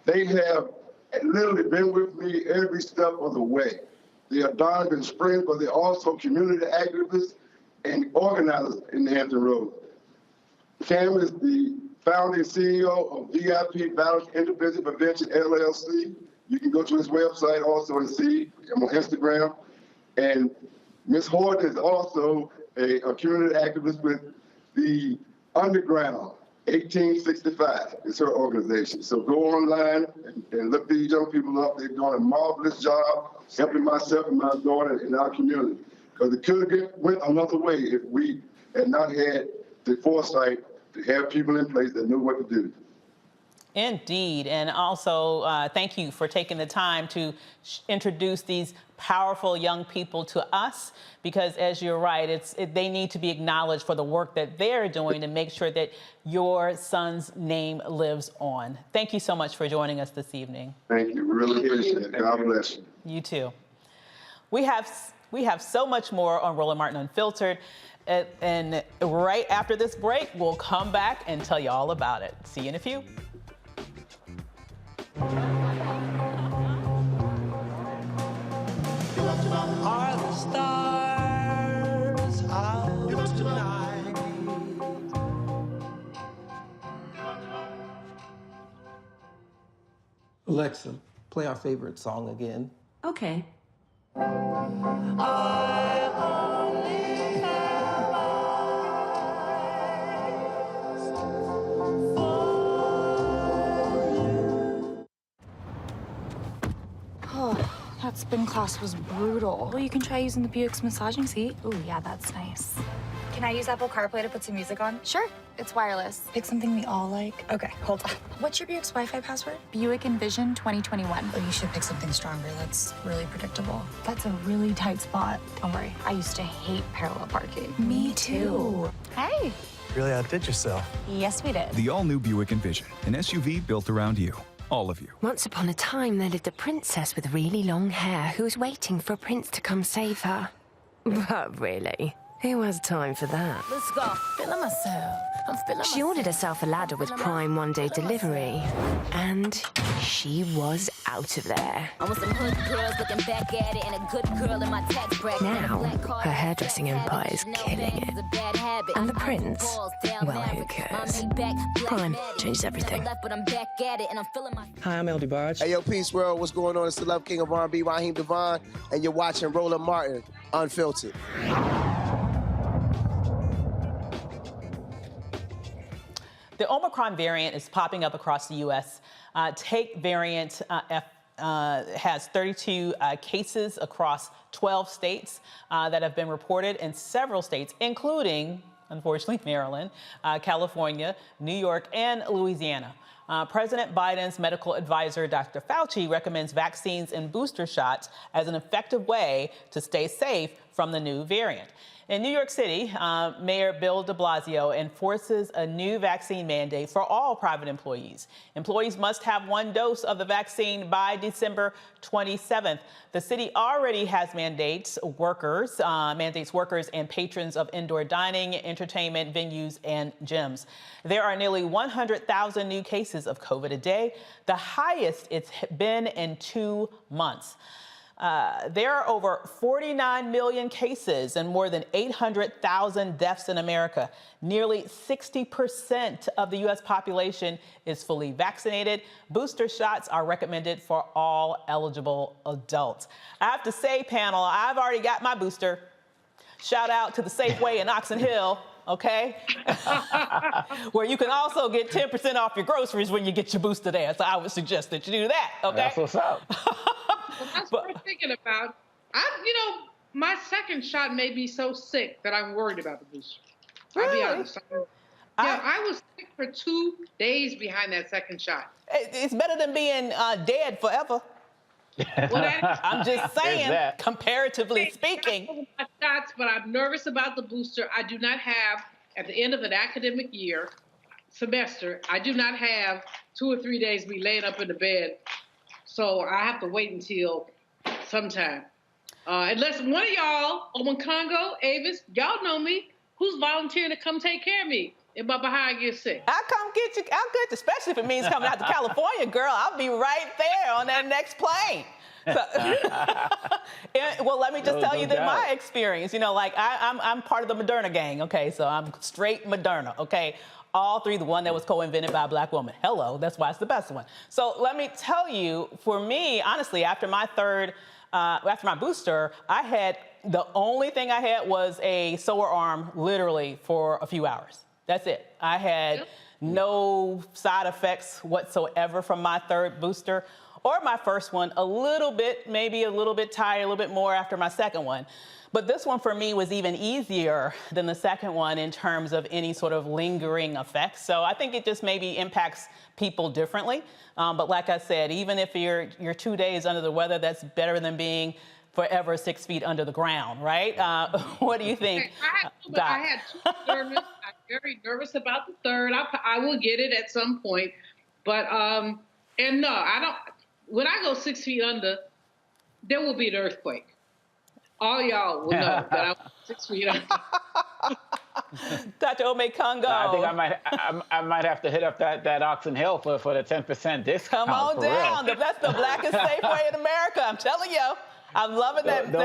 They have literally been with me every step of the way. They are Donovan's friends, but they're also community activists and organizers in the Hampton Road. Cam is the founding CEO of VIP Violence Intervention Prevention LLC. You can go to his website also and see him on Instagram. And Ms. Horton is also a community activist with the Underground 1865. It's her organization. So go online and look these young people up. They're doing a marvelous job helping myself and my daughter in our community. Because it could have went another way if we had not had the foresight to have people in place that knew what to do. Indeed. And also, thank you for taking the time to introduce these powerful young people to us, because as you're right, they need to be acknowledged for the work that they're doing to make sure that your son's name lives on. Thank you so much for joining us this evening. Thank you. Really appreciate it. God bless you. You too. We have so much more on Roland Martin Unfiltered. And right after this break, we'll come back and tell you all about it. See you in a few. Are the stars out tonight? Alexa, play our favorite song again. Okay. I only have eyes for you. Oh, that That spin class was brutal. Well, you can try using the Buick's massaging seat. Ooh, yeah, that's nice. Can I use Apple CarPlay to put some music on? Sure. It's wireless. Pick something we all like. Okay, hold on. What's your Buick's Wi-Fi password? Buick Envision 2021. Oh, you should pick something stronger. That's really predictable. That's a really tight spot. Don't worry. I used to hate parallel parking. Me too. Hey. Really outdid yourself. Yes, we did. The all-new Buick Envision, an SUV built around you. All of you. Once upon a time, there lived a princess with really long hair who was waiting for a prince to come save her. But really, who has time for that? Let's go. Feeling myself. I'm feeling She ordered herself a ladder with Prime one-day delivery, and she was out of there. I want some hood girls looking back at it and a good girl in my tax bracket. Now, her hairdressing empire is killing it. And the prince, well, who cares? Prime changes everything. Hi, I'm El DeBarge. Hey, yo, Peace World, what's going on? It's the Love King of R&B, Raheem Devon, and you're watching Roland Martin, Unfiltered. The Omicron variant is popping up across the U.S. Take variant has 32 cases across 12 states that have been reported in several states, including, unfortunately, Maryland, California, New York, and Louisiana. President Biden's medical advisor, Dr. Fauci, recommends vaccines and booster shots as an effective way to stay safe from the new variant. In New York City, Mayor Bill de Blasio enforces a new vaccine mandate for all private employees. Employees must have 1 dose of the vaccine by December 27th. The city already has mandates workers and patrons of indoor dining, entertainment venues, and gyms. There are nearly 100,000 new cases of COVID a day, the highest it's been in 2 months. There are over 49 million cases and more than 800,000 deaths in America. Nearly 60% of the U.S. population is fully vaccinated. Booster shots are recommended for all eligible adults. I have to say, panel, I've already got my booster. Shout out to the Safeway in Oxon Hill, okay? Where you can also get 10% off your groceries when you get your booster there. So I would suggest that you do that, okay? That's what's up. Well, that's what I'm thinking about. My second shot made me so sick that I'm worried about the booster. I'll be honest. I was sick for 2 days behind that second shot. It's better than being dead forever. Well, I'm just saying, comparatively speaking. My shots, but I'm nervous about the booster. I do not have, at the end of an academic semester, I do not have 2 or 3 days me laying up in the bed. So I have to wait until sometime. Unless one of y'all, Congo, Avis, y'all know me, who's volunteering to come take care of me if my behind gets sick. I'll come get you. I'll get you, especially if it means coming out to California, girl. I'll be right there on that next plane. So, well, let me just tell you that my experience, I'm part of the Moderna gang, okay? So I'm straight Moderna, okay? All three, the one that was co-invented by a Black woman. Hello, that's why it's the best one. So let me tell you, for me, honestly, after my booster, the only thing I had was a sore arm, literally, for a few hours. That's it. I had no side effects whatsoever from my third booster or my first one. Maybe a little bit tired, a little bit more after my second one. But this one for me was even easier than the second one in terms of any sort of lingering effects. So I think it just maybe impacts people differently. But like I said, even if you're 2 days under the weather, that's better than being forever 6 feet under the ground, right? What do you think? I had 2 nervous. I'm very nervous about the third. I will get it at some point. But, and no, I don't. When I go 6 feet under, there will be an earthquake. All y'all will know that I'm 6 feet under. Dr. Emmett Congo. I think I might have to hit up that Oxon Hill for the 10% discount. Come on down. That's the blackest Safeway in America. I'm telling you. I'm loving that store.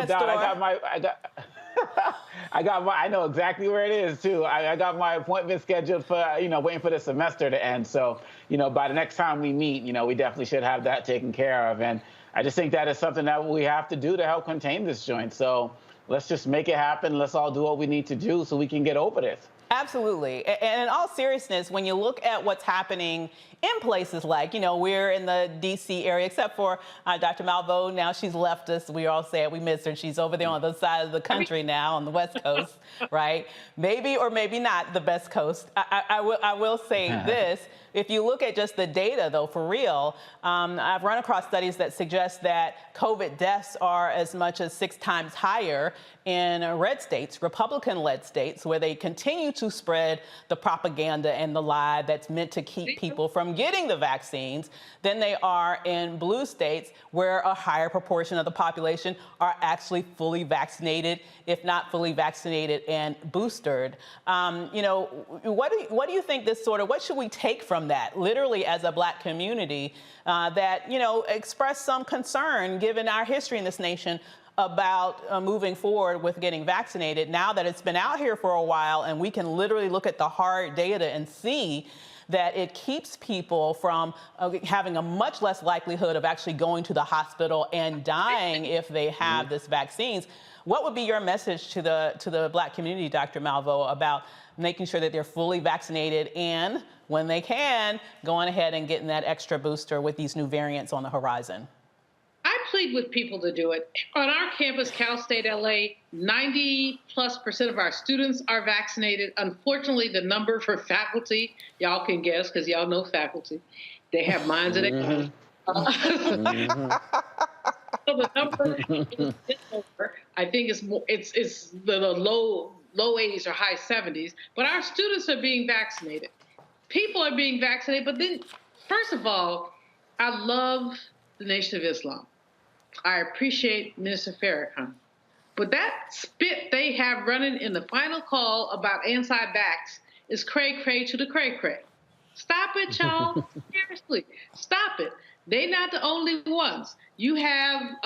I know exactly where it is too. I got my appointment scheduled for, waiting for the semester to end. So, by the next time we meet, we definitely should have that taken care of. And I just think that is something that we have to do to help contain this joint. So let's just make it happen. Let's all do what we need to do so we can get over this. Absolutely. And in all seriousness, when you look at what's happening in places like, we're in the D.C. area, except for Dr. Malveaux. Now she's left us. We all said we miss her. She's over there on the other side of the country now, on the West Coast, right? Maybe or maybe not the best coast. I will say this. If you look at just the data, though, for real, I've run across studies that suggest that COVID deaths are as much as 6 times higher in red states, Republican-led states, where they continue to spread the propaganda and the lie that's meant to keep people from getting the vaccines than they are in blue states, where a higher proportion of the population are actually fully vaccinated, if not fully vaccinated and boosted. What do you think what should we take from that, literally as a Black community, that, express some concern, given our history in this nation, about moving forward with getting vaccinated now that it's been out here for a while, and we can literally look at the hard data and see that it keeps people from having a much less likelihood of actually going to the hospital and dying if they have this vaccines. What would be your message to the Black community, Dr. Malveaux, about making sure that they're fully vaccinated and, when they can, going ahead and getting that extra booster with these new variants on the horizon? I plead with people to do it. On our campus, Cal State LA, 90+% of our students are vaccinated. Unfortunately, the number for faculty, y'all can guess because y'all know faculty. They have minds of their own. So the number is over. I think it's the low 80s or high 70s. But our students are being vaccinated. People are being vaccinated. But then, first of all, I love the Nation of Islam. I appreciate Minister Farrakhan. But that spit they have running in the final call about anti-vax is cray-cray to the cray-cray. Stop it, y'all. Seriously, stop it. They're not the only ones. You have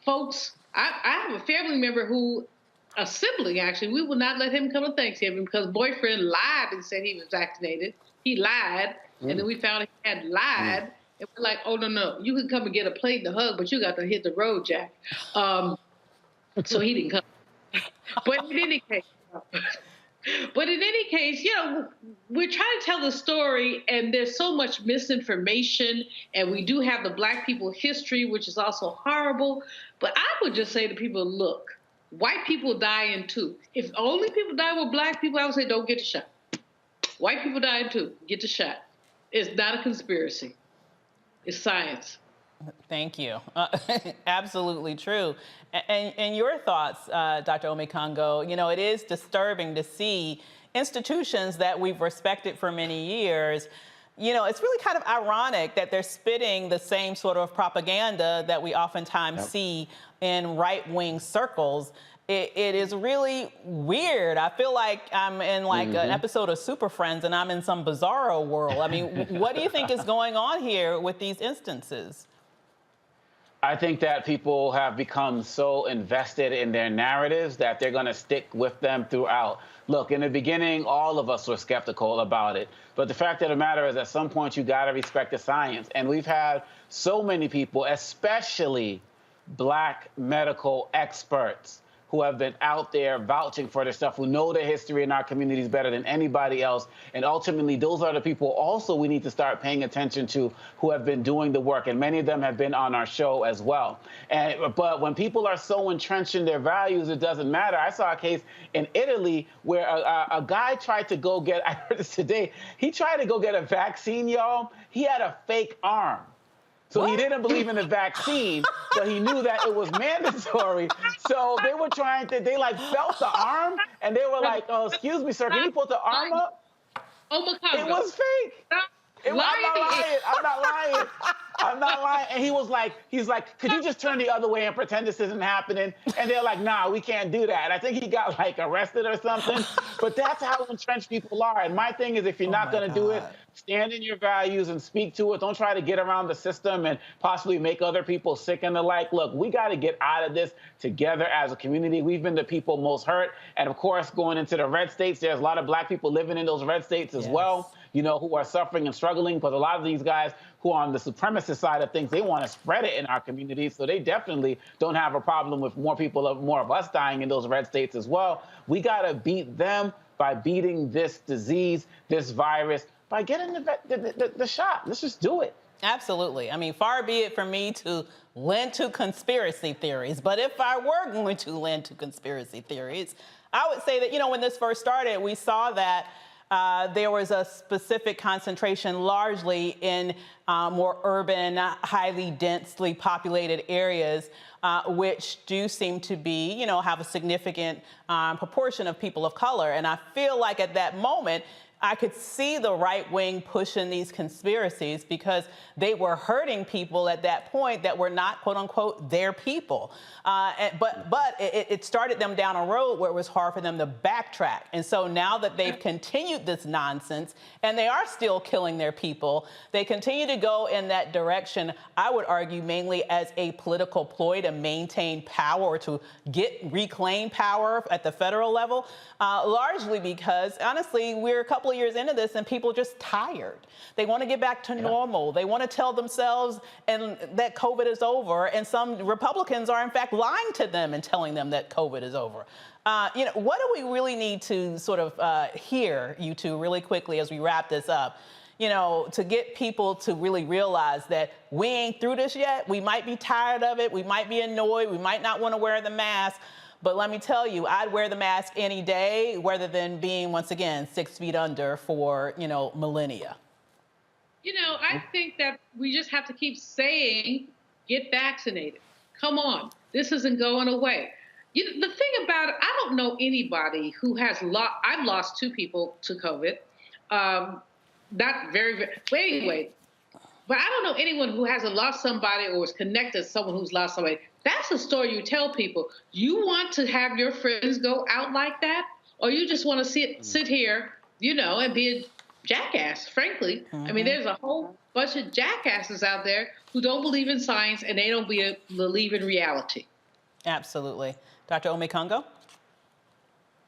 folks, I have a family member a sibling actually, we will not let him come to Thanksgiving because boyfriend lied and said he was vaccinated. He lied, and then we found he had lied. And we're like, oh, no, you can come and get a plate and a hug, but you got to hit the road, Jack. So he didn't come. But in any case, we're trying to tell the story, and there's so much misinformation, and we do have the Black people history, which is also horrible. But I would just say to people, look, white people dying too. If only people die with Black people, I would say don't get the shot. White people dying too, get the shot. It's not a conspiracy. It's science. Thank you. Absolutely true. And your thoughts, Dr. Omekongo, it is disturbing to see institutions that we've respected for many years. It's really kind of ironic that they're spitting the same sort of propaganda that we oftentimes see in right-wing circles. It is really weird. I feel like I'm in an episode of Super Friends and I'm in some bizarro world. I mean, what do you think is going on here with these instances? I think that people have become so invested in their narratives that they're going to stick with them throughout. Look, in the beginning, all of us were skeptical about it. But the fact of the matter is, at some point, you got to respect the science. And we've had so many people, especially Black medical experts, who have been out there vouching for this stuff, who know the history in our communities better than anybody else. And ultimately, those are the people also we need to start paying attention to, who have been doing the work. And many of them have been on our show as well. But when people are so entrenched in their values, it doesn't matter. I saw a case in Italy where a guy tried to go get, I heard this today, he tried to go get a vaccine, y'all. He had a fake arm. So he didn't believe in the vaccine, but he knew that it was mandatory. So they were they felt the arm, and they were like, oh, excuse me, sir, can you put the arm up? Oh, my God. It was fake. I'm not lying. And he's like, could you just turn the other way and pretend this isn't happening? And they're like, nah, we can't do that. I think he got arrested or something. But that's how entrenched people are. And my thing is, if you're not going to do it, stand in your values and speak to it. Don't try to get around the system and possibly make other people sick and the like. Look, we got to get out of this together as a community. We've been the people most hurt. And of course, going into the red states, there's a lot of Black people living in those red states as well, who are suffering and struggling. But a lot of these guys who are on the supremacist side of things, they want to spread it in our communities. So they definitely don't have a problem with more of us dying in those red states as well. We got to beat them by beating this disease, this virus, by getting the shot. Let's just do it. Absolutely. I mean, far be it from me to lend to conspiracy theories, but if I were going to lend to conspiracy theories, I would say that, you know, when this first started, we saw that there was a specific concentration largely in more urban, highly densely populated areas, which do seem to be, you know, have a significant proportion of people of color. And I feel like at that moment, I could see the right wing pushing these conspiracies because they were hurting people at that point that were not, quote unquote, their people. But it started them down a road where it was hard for them to backtrack. And so now that they've continued this nonsense and they are still killing their people, they continue to go in that direction, I would argue mainly as a political ploy to maintain power or to reclaim power at the federal level, largely because, honestly, we're a couple of years into this and people are just tired. They want to get back to normal. They want to tell themselves that COVID is over, and some Republicans are in fact lying to them and telling them that COVID is over. You know, what do we really need to sort of hear, you two, really quickly as we wrap this up, you know, to get people to really realize that we ain't through this yet? We might be tired of it. We might be annoyed. We might not want to wear the mask. But let me tell you, I'd wear the mask any day rather than being, once again, 6 feet under for, you know, millennia. You know, I think that we just have to keep saying, get vaccinated. Come on. This isn't going away. You know, the thing about it, I don't know anybody who has lost, I've lost 2 people to COVID. Not very, but anyway, but I don't know anyone who hasn't lost somebody or is connected to someone who's lost somebody. That's a story you tell people. You want to have your friends go out like that? Or you just want to sit here, you know, and be a jackass, frankly. I mean, there's a whole bunch of jackasses out there who don't believe in science and they don't believe in reality. Absolutely. Dr. Omekongo?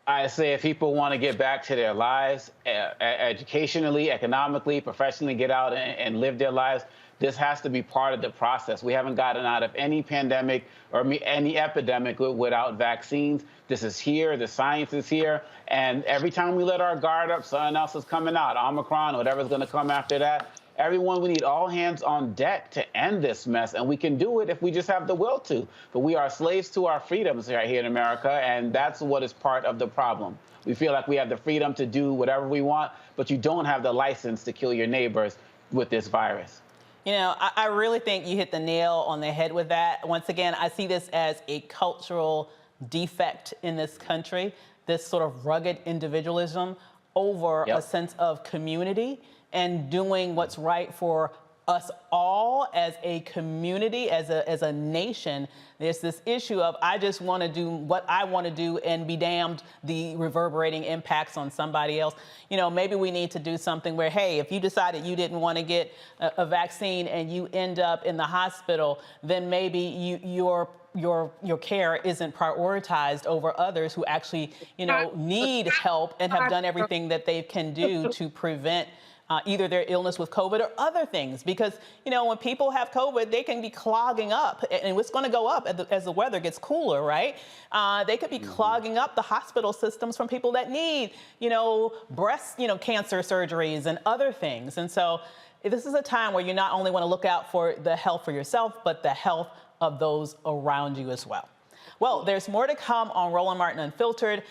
I say if people want to get back to their lives, educationally, economically, professionally, get out and live their lives, this has to be part of the process. We haven't gotten out of any pandemic or any epidemic without vaccines. This is here. The science is here. And every time we let our guard up, something else is coming out. Omicron, whatever's going to come after that. Everyone, we need all hands on deck to end this mess. And we can do it if we just have the will to. But we are slaves to our freedoms right here in America. And that's what is part of the problem. We feel like we have the freedom to do whatever we want, but you don't have the license to kill your neighbors with this virus. You know, I really think you hit the nail on the head with that. Once again, I see this as a cultural defect in this country, this sort of rugged individualism over a sense of community and doing what's right for us all as a community, as a nation. There's this issue of I just want to do what I want to do and be damned the reverberating impacts on somebody else. You know, maybe we need to do something where, hey, if you decided you didn't want to get a vaccine and you end up in the hospital, then maybe your care isn't prioritized over others who actually, you know, need help and have done everything that they can do to prevent either their illness with COVID or other things. Because, you know, when people have COVID, they can be clogging up, and it's going to go up as the weather gets cooler, right? They could be clogging up the hospital systems from people that need, you know, breast, you know, cancer surgeries and other things. And so this is a time where you not only want to look out for the health for yourself, but the health of those around you as well. Well, there's more to come on Roland Martin Unfiltered.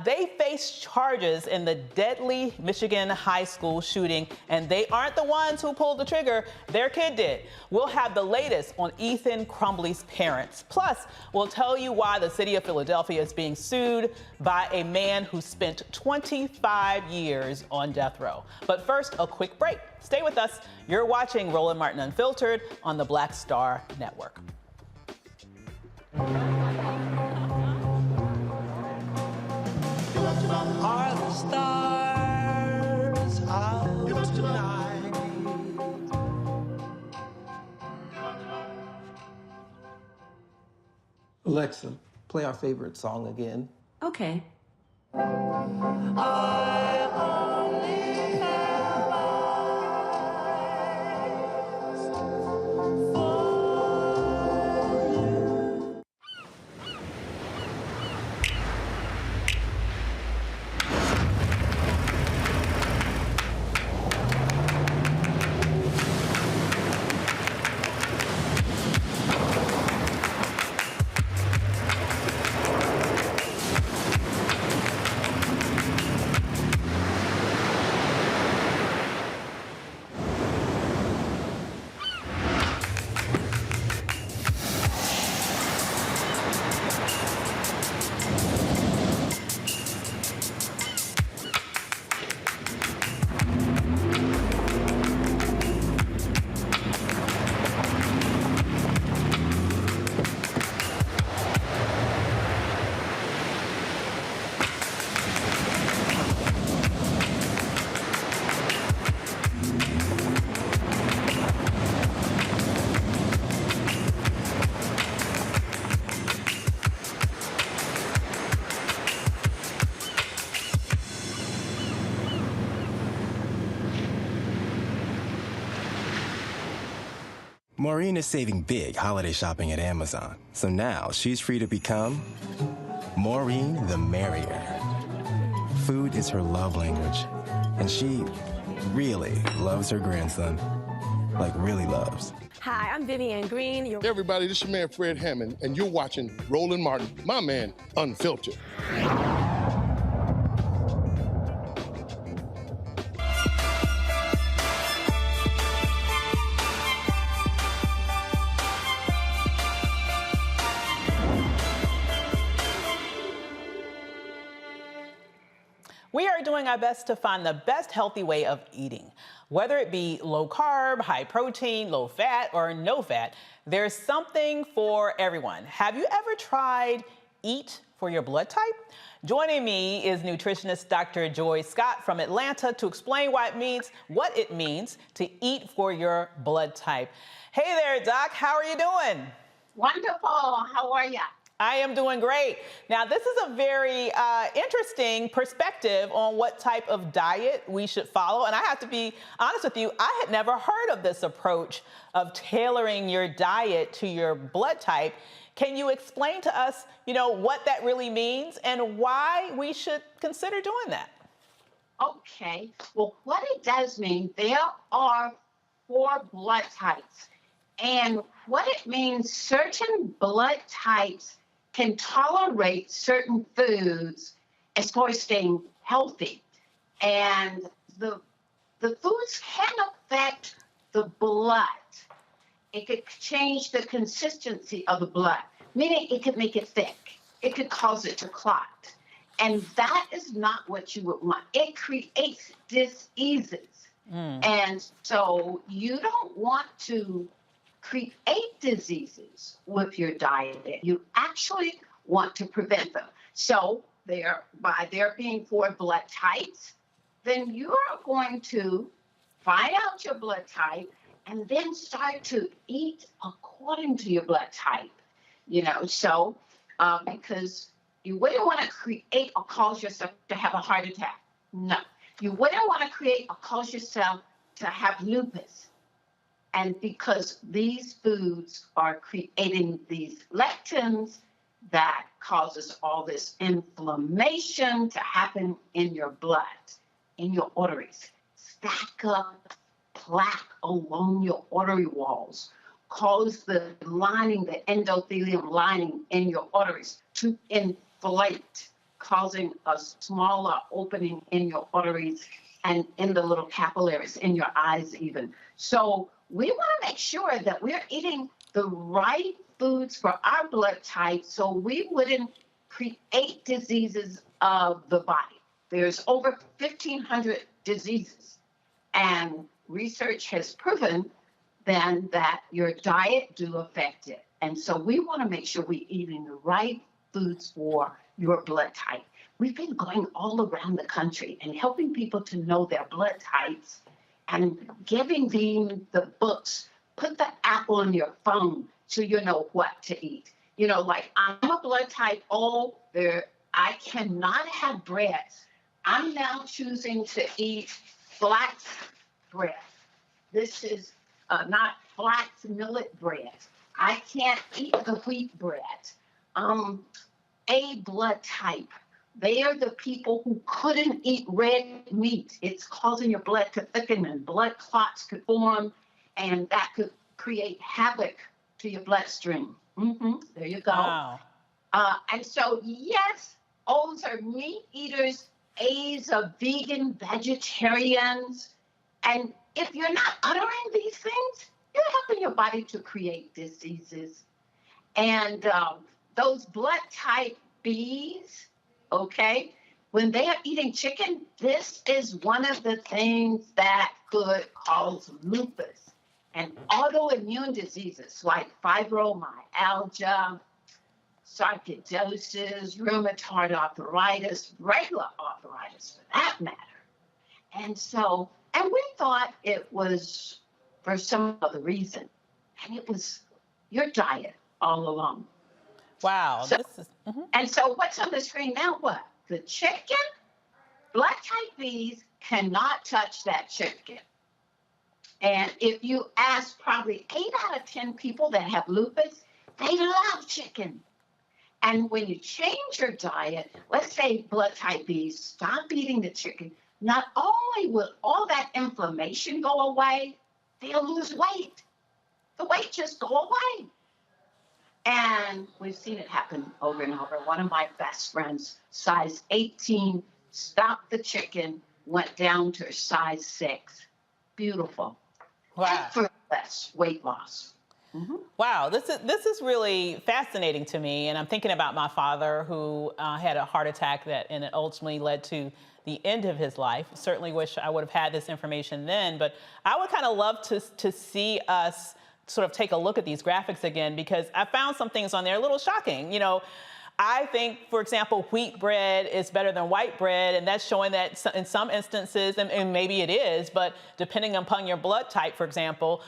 They face charges in the deadly Michigan high school shooting, and they aren't the ones who pulled the trigger. Their kid did. We'll have the latest on Ethan Crumbly's parents. Plus, we'll tell you why the city of Philadelphia is being sued by a man who spent 25 years on death row. But first, a quick break. Stay with us. You're watching Roland Martin Unfiltered on the Black Star Network. Are the stars out tonight? Alexa, play our favorite song again. Okay. I only have eyes for you. Maureen is saving big holiday shopping at Amazon. So now she's free to become Maureen the Merrier. Food is her love language, and she really loves her grandson. Like, really loves. Hi, I'm Vivian Green. Hey everybody, this is your man Fred Hammond, and you're watching Roland Martin, my man, Unfiltered. We are doing our best to find the best healthy way of eating. Whether it be low carb, high protein, low fat, or no fat, there's something for everyone. Have you ever tried Eat for Your Blood Type? Joining me is nutritionist Dr. Joy Scott from Atlanta to explain what it means to eat for your blood type. Hey there, Doc, how are you doing? Wonderful, how are you? I am doing great. Now, this is a very interesting perspective on what type of diet we should follow. And I have to be honest with you, I had never heard of this approach of tailoring your diet to your blood type. Can you explain to us, what that really means and why we should consider doing that? Okay, well, what it does mean, there are 4 blood types. And what it means, certain blood types can tolerate certain foods as far as staying healthy. And the foods can affect the blood. It could change the consistency of the blood, meaning it could make it thick. It could cause it to clot. And that is not what you would want. It creates diseases. And so you don't want to create diseases with your diet. You actually want to prevent them. So by there being 4 blood types, then you are going to find out your blood type and then start to eat according to your blood type. Because you wouldn't want to create or cause yourself to have a heart attack. No. You wouldn't want to create or cause yourself to have lupus. And because these foods are creating these lectins that causes all this inflammation to happen in your blood, in your arteries, stack up plaque along your artery walls, cause the lining, the endothelium lining in your arteries to inflate, causing a smaller opening in your arteries and in the little capillaries in your eyes even. So we want to make sure that we're eating the right foods for our blood type so we wouldn't create diseases of the body. There's over 1,500 diseases, and research has proven then that your diet do affect it. And so we want to make sure we're eating the right foods for your blood type. We've been going all around the country and helping people to know their blood types and giving them the books. Put the app on your phone so you know what to eat. Like I'm a blood type O, I cannot have breads. I'm now choosing to eat flax bread. This is not flax millet bread. I can't eat the wheat bread. A blood type. They are the people who couldn't eat red meat. It's causing your blood to thicken and blood clots could form, and that could create havoc to your bloodstream. There you go. Wow. And so, yes, O's are meat eaters. A's are vegan, vegetarians. And if you're not uttering these things, you're helping your body to create diseases. And those blood type B's, okay, when they are eating chicken, this is one of the things that could cause lupus and autoimmune diseases like fibromyalgia, sarcoidosis, rheumatoid arthritis, regular arthritis for that matter. And we thought it was for some other reason, and it was your diet all along. Wow. And so what's on the screen now? What? The chicken? Blood type B's cannot touch that chicken. And if you ask probably 8 out of 10 people that have lupus, they love chicken. And when you change your diet, let's say blood type B, stop eating the chicken, not only will all that inflammation go away, they'll lose weight. The weight just go away. And we've seen it happen over and over. One of my best friends, size 18, stopped the chicken, went down to a size 6. Beautiful. Wow. Effortless weight loss. Wow, this is really fascinating to me, and I'm thinking about my father who had a heart attack and it ultimately led to the end of his life. Certainly wish I would have had this information then, but I would kind of love to see us sort of take a look at these graphics again, because I found some things on there a little shocking. You know, I think, for example, wheat bread is better than white bread, and that's showing that in some instances, and maybe it is, but depending upon your blood type, for example,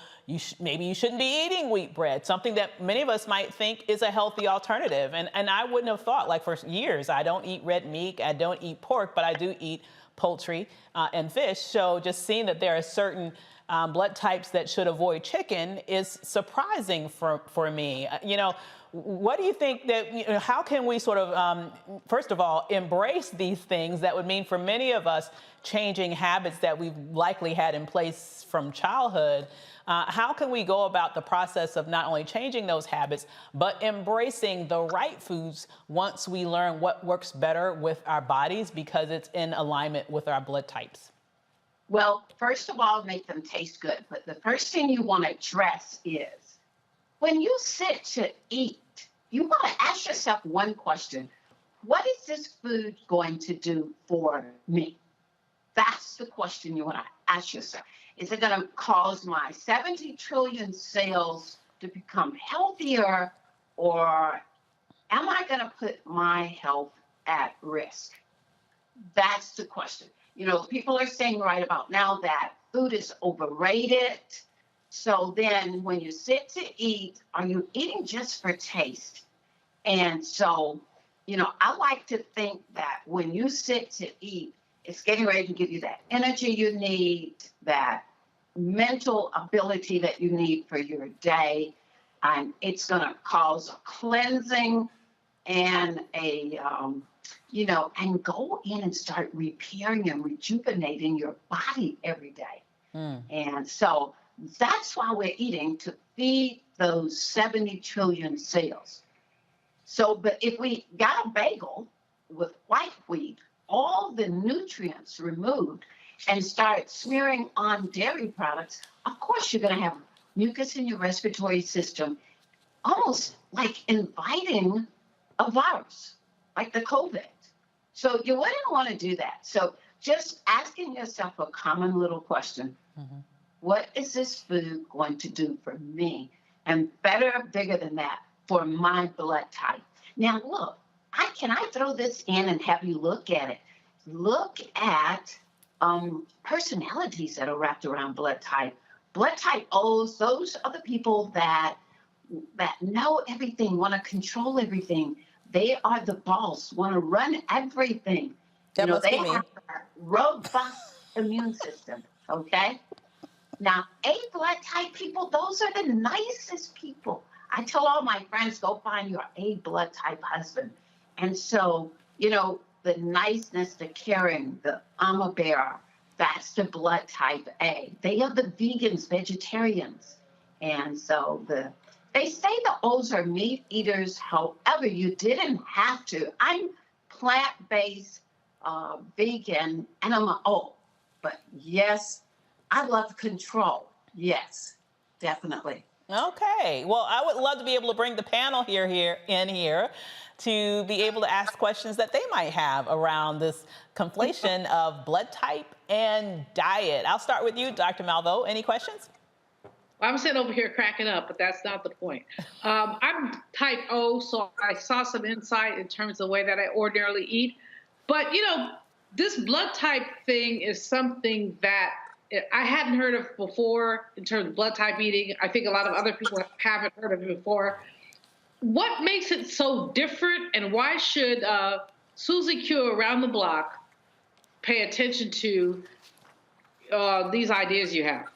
maybe you shouldn't be eating wheat bread, something that many of us might think is a healthy alternative. And I wouldn't have thought, like for years, I don't eat red meat, I don't eat pork, but I do eat poultry and fish. So just seeing that there are certain blood types that should avoid chicken is surprising for me. You know, what do you think that, how can we sort of, first of all, embrace these things that would mean for many of us changing habits that we've likely had in place from childhood? How can we go about the process of not only changing those habits, but embracing the right foods once we learn what works better with our bodies because it's in alignment with our blood types? Well, first of all, make them taste good. But the first thing you want to address is when you sit to eat, you want to ask yourself one question. What is this food going to do for me? That's the question you want to ask yourself. Is it going to cause my 70 trillion cells to become healthier, or am I going to put my health at risk? That's the question. You know, people are saying right about now that food is overrated. So then when you sit to eat, are you eating just for taste? And so, you know, I like to think that when you sit to eat, it's getting ready to give you that energy you need, that mental ability that you need for your day. And it's going to cause a cleansing and you know, and go in and start repairing and rejuvenating your body every day. And so that's why we're eating, to feed those 70 trillion cells. So, but if we got a bagel with white wheat, all the nutrients removed, and start smearing on dairy products, of course you're going to have mucus in your respiratory system, almost like inviting a virus, like the COVID. So you wouldn't want to do that. So just asking yourself a common little question, what is this food going to do for me? And better, bigger than that, for my blood type. Now look, can I throw this in and have you look at it? Look at personalities that are wrapped around blood type. Blood type O's, those are the people that know everything, want to control everything. They are the boss, want to run everything. That must be they me. have a robust immune system, okay? Now, A blood type people, those are the nicest people. I tell all my friends, go find your A blood type husband. And so, you know, the niceness, the caring, the I'm a bear, that's the blood type A. They are the vegans, vegetarians. And so they say the O's are meat eaters. However, you didn't have to. I'm plant-based, vegan, and I'm an O. But yes, I love control. Yes, definitely. Okay. Well, I would love to be able to bring the panel here to be able to ask questions that they might have around this conflation of blood type and diet. I'll start with you, Dr. Malveaux. Any questions? I'm sitting over here cracking up, but that's not the point. I'm type O, so I saw some insight in terms of the way that I ordinarily eat. But, you know, this blood type thing is something that I hadn't heard of before in terms of blood type eating. I think a lot of other people haven't heard of it before. What makes it so different, and why should Susie Q around the block pay attention to these ideas you have?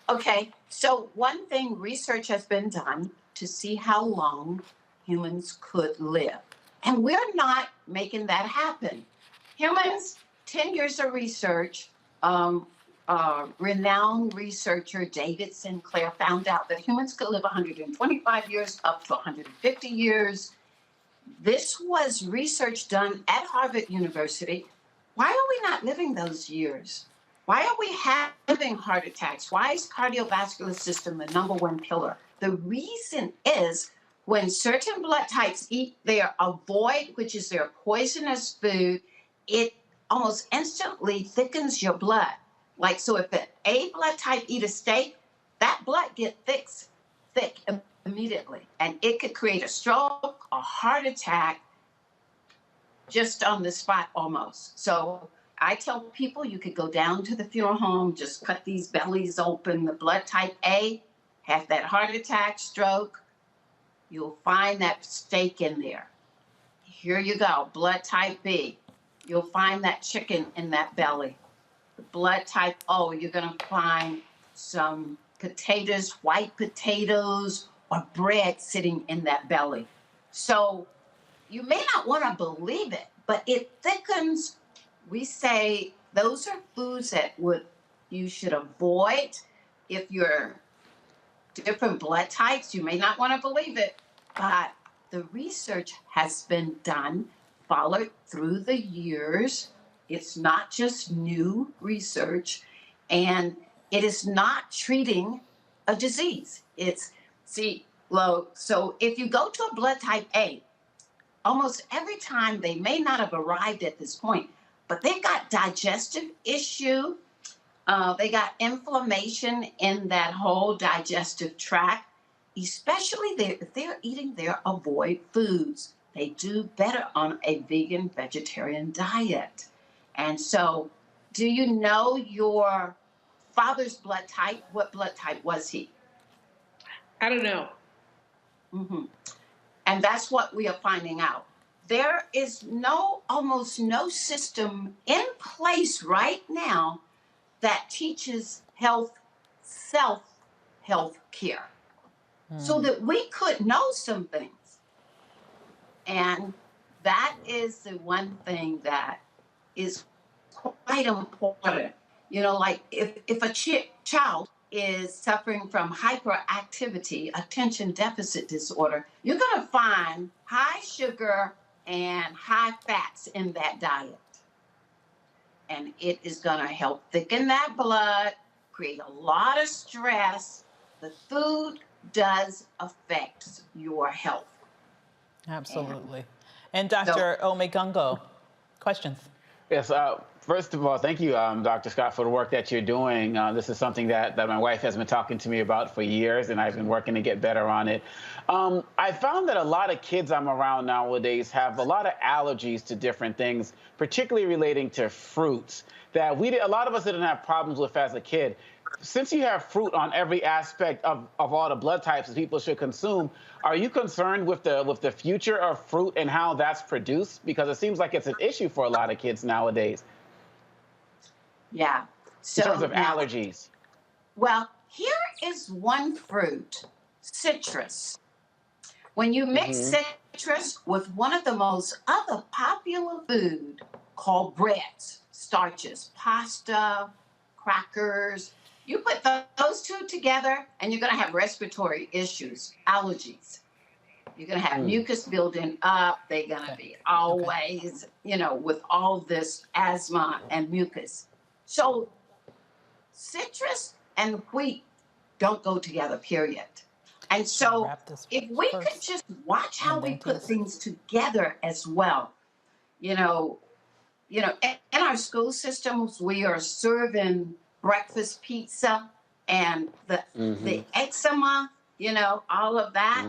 Okay, so one thing research has been done to see how long humans could live. And we're not making that happen. Humans, 10 years of research, renowned researcher David Sinclair found out that humans could live 125 years up to 150 years. This was research done at Harvard University. Why are we not living those years? Why are we having heart attacks? Why is cardiovascular system the #1 pillar? The reason is when certain blood types eat their avoid, which is their poisonous food, it almost instantly thickens your blood. Like, so if the A blood type eat a steak, that blood get thick immediately. And it could create a stroke, a heart attack, just on the spot almost. So I tell people you could go down to the funeral home, just cut these bellies open. The blood type A has that heart attack, stroke. You'll find that steak in there. Here you go, blood type B. You'll find that chicken in that belly. The blood type O, you're gonna find some potatoes, white potatoes, or bread sitting in that belly. So you may not wanna believe it, but it thickens. We say those are foods that you should avoid if you're different blood types. You may not want to believe it, but the research has been done, followed through the years. It's not just new research, and it is not treating a disease. So if you go to a blood type A, almost every time they may not have arrived at this point, but they've got digestive issue. They got inflammation in that whole digestive tract, especially if they're eating their avoid foods. They do better on a vegan, vegetarian diet. And so, do you know your father's blood type? What blood type was he? I don't know. And that's what we are finding out. There is almost no system in place right now that teaches self-health care so that we could know some things. And that is the one thing that is quite important. You know, like if a child is suffering from hyperactivity, attention deficit disorder, you're going to find high sugar and high fats in that diet. And it is going to help thicken that blood, create a lot of stress. The food does affect your health. Absolutely. And Dr. Omegungo, questions? Yes. First of all, thank you, Dr. Scott, for the work that you're doing. This is something that my wife has been talking to me about for years, and I've been working to get better on it. I found that a lot of kids I'm around nowadays have a lot of allergies to different things, particularly relating to fruits, that a lot of us didn't have problems with as a kid. Since you have fruit on every aspect of all the blood types that people should consume, are you concerned with the future of fruit and how that's produced? Because it seems like it's an issue for a lot of kids nowadays. Yeah. So, in terms of allergies. Well, here is one fruit, citrus. When you mix citrus with one of the most other popular food called breads, starches, pasta, crackers, you put those two together and you're going to have respiratory issues, allergies. You're going to have mucus building up. They're going to be always, with all this asthma and mucus. So citrus and wheat don't go together, period. And so if we could just watch how we put things together as well, in our school systems, we are serving breakfast pizza and the eczema, all of that.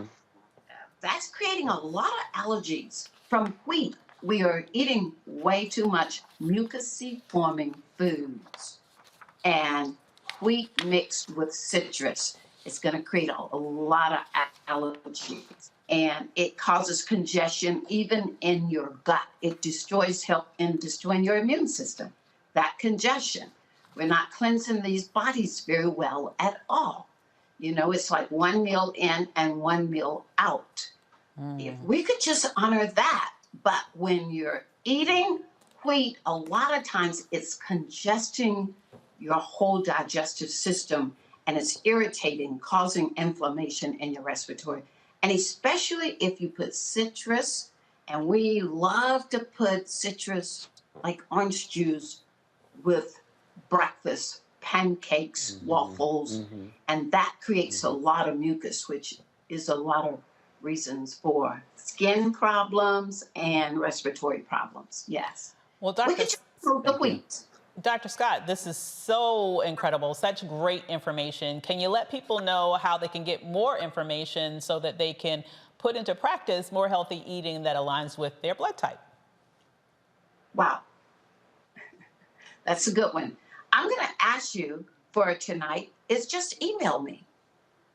That's creating a lot of allergies from wheat. We are eating way too much mucousy forming foods, and wheat mixed with citrus is going to create a lot of allergies, and it causes congestion even in your gut. It destroys, help in destroying your immune system, that congestion. We're not cleansing these bodies very well at all. You know, it's like one meal in and one meal out. If we could just honor that, but when you're eating wheat, a lot of times it's congesting your whole digestive system and it's irritating, causing inflammation in your respiratory. And especially if you put citrus, and we love to put citrus like orange juice with breakfast, pancakes, waffles, and that creates a lot of mucus, which is a lot of reasons for skin problems and respiratory problems. Yes. Well, we could just improve the wheat. Dr. Scott, this is so incredible, such great information. Can you let people know how they can get more information so that they can put into practice more healthy eating that aligns with their blood type? Wow. That's a good one. I'm going to ask you for tonight is just email me.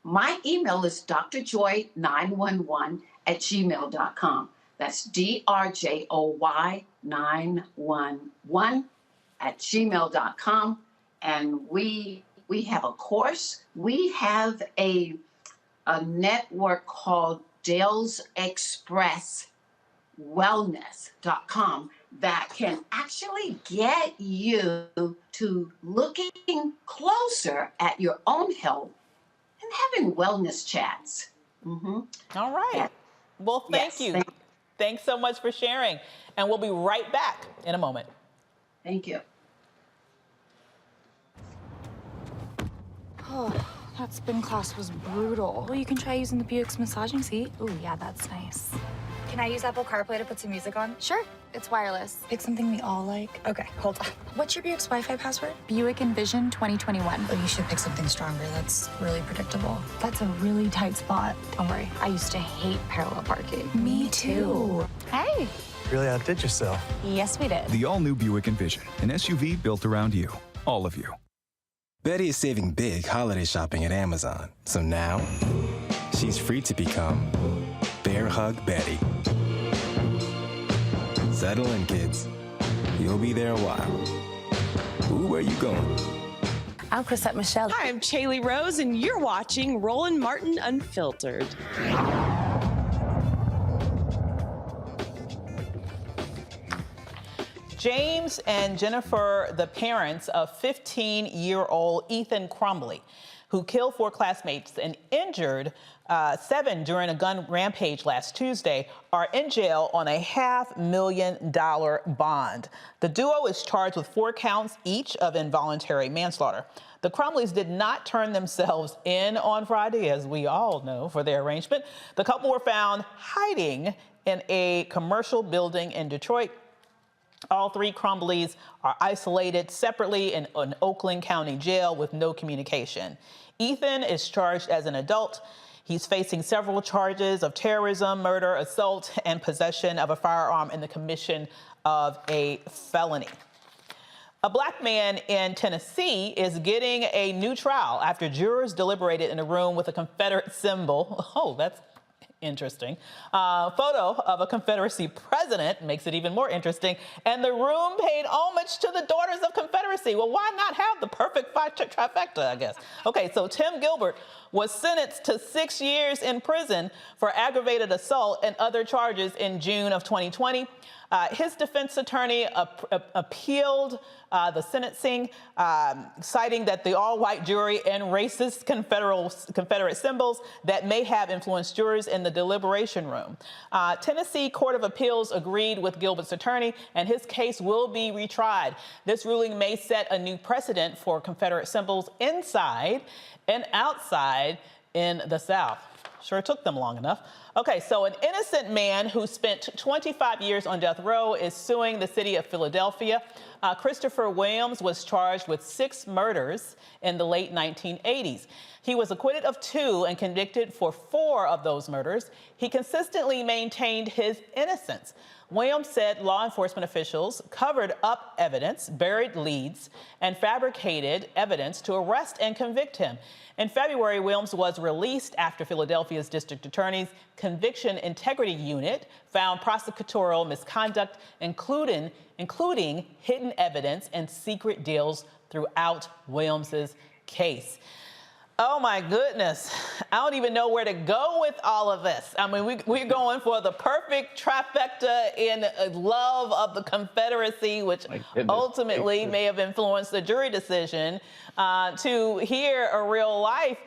My email is drjoy911@gmail.com. That's drjoy911@gmail.com. And we have a course. We have a network called Dale's Express Wellness.com that can actually get you to looking closer at your own health and having wellness chats. All right. Well, thank you. Thanks so much for sharing. And we'll be right back in a moment. Thank you. Oh, that spin class was brutal. Well, you can try using the Buick's massaging seat. Ooh, yeah, that's nice. Can I use Apple CarPlay to put some music on? Sure, it's wireless. Pick something we all like. Okay, hold on. What's your Buick's Wi-Fi password? Buick Envision 2021. Oh, you should pick something stronger. That's really predictable. That's a really tight spot. Don't worry, I used to hate parallel parking. Me too. Hey. Really outdid yourself. Yes, we did. The all-new Buick Envision, an SUV built around you, all of you. Betty is saving big holiday shopping at Amazon. So now, she's free to become Bear Hug Betty. Settle in, kids. You'll be there a while. Ooh, where you going? I'm Chrisette Michelle. Hi, I'm Chaley Rose, and you're watching Roland Martin Unfiltered. James and Jennifer, the parents of 15-year-old Ethan Crumbley, who killed 4 classmates and injured 7 during a gun rampage last Tuesday, are in jail on a $500,000 bond. The duo is charged with 4 counts each of involuntary manslaughter. The Crumbleys did not turn themselves in on Friday, as we all know, for their arraignment. The couple were found hiding in a commercial building in Detroit. All 3 Crumbleys are isolated separately in an Oakland County jail with no communication. Ethan is charged as an adult. He's facing several charges of terrorism, murder, assault, and possession of a firearm in the commission of a felony. A Black man in Tennessee is getting a new trial after jurors deliberated in a room with a Confederate symbol. Oh, that's interesting. Photo of a Confederacy president makes it even more interesting. And the room paid homage to the Daughters of Confederacy. Well, why not have the perfect trifecta, I guess? Okay, so Tim Gilbert was sentenced to 6 years in prison for aggravated assault and other charges in June of 2020. His defense attorney appealed the sentencing, citing that the all-white jury and racist Confederate symbols that may have influenced jurors in the deliberation room. Tennessee Court of Appeals agreed with Gilbert's attorney, and his case will be retried. This ruling may set a new precedent for Confederate symbols inside and outside in the South. Sure took them long enough. Okay, so an innocent man who spent 25 years on death row is suing the city of Philadelphia. Christopher Williams was charged with 6 murders in the late 1980s. He was acquitted of 2 and convicted for 4 of those murders. He consistently maintained his innocence. Williams said law enforcement officials covered up evidence, buried leads, and fabricated evidence to arrest and convict him. In February, Williams was released after Philadelphia's district attorney's conviction integrity unit found prosecutorial misconduct, including hidden evidence and secret deals throughout Williams's case. Oh my goodness. I don't even know where to go with all of this. I mean, we're going for the perfect trifecta in love of the Confederacy, which ultimately may have influenced the jury decision, to hear a real life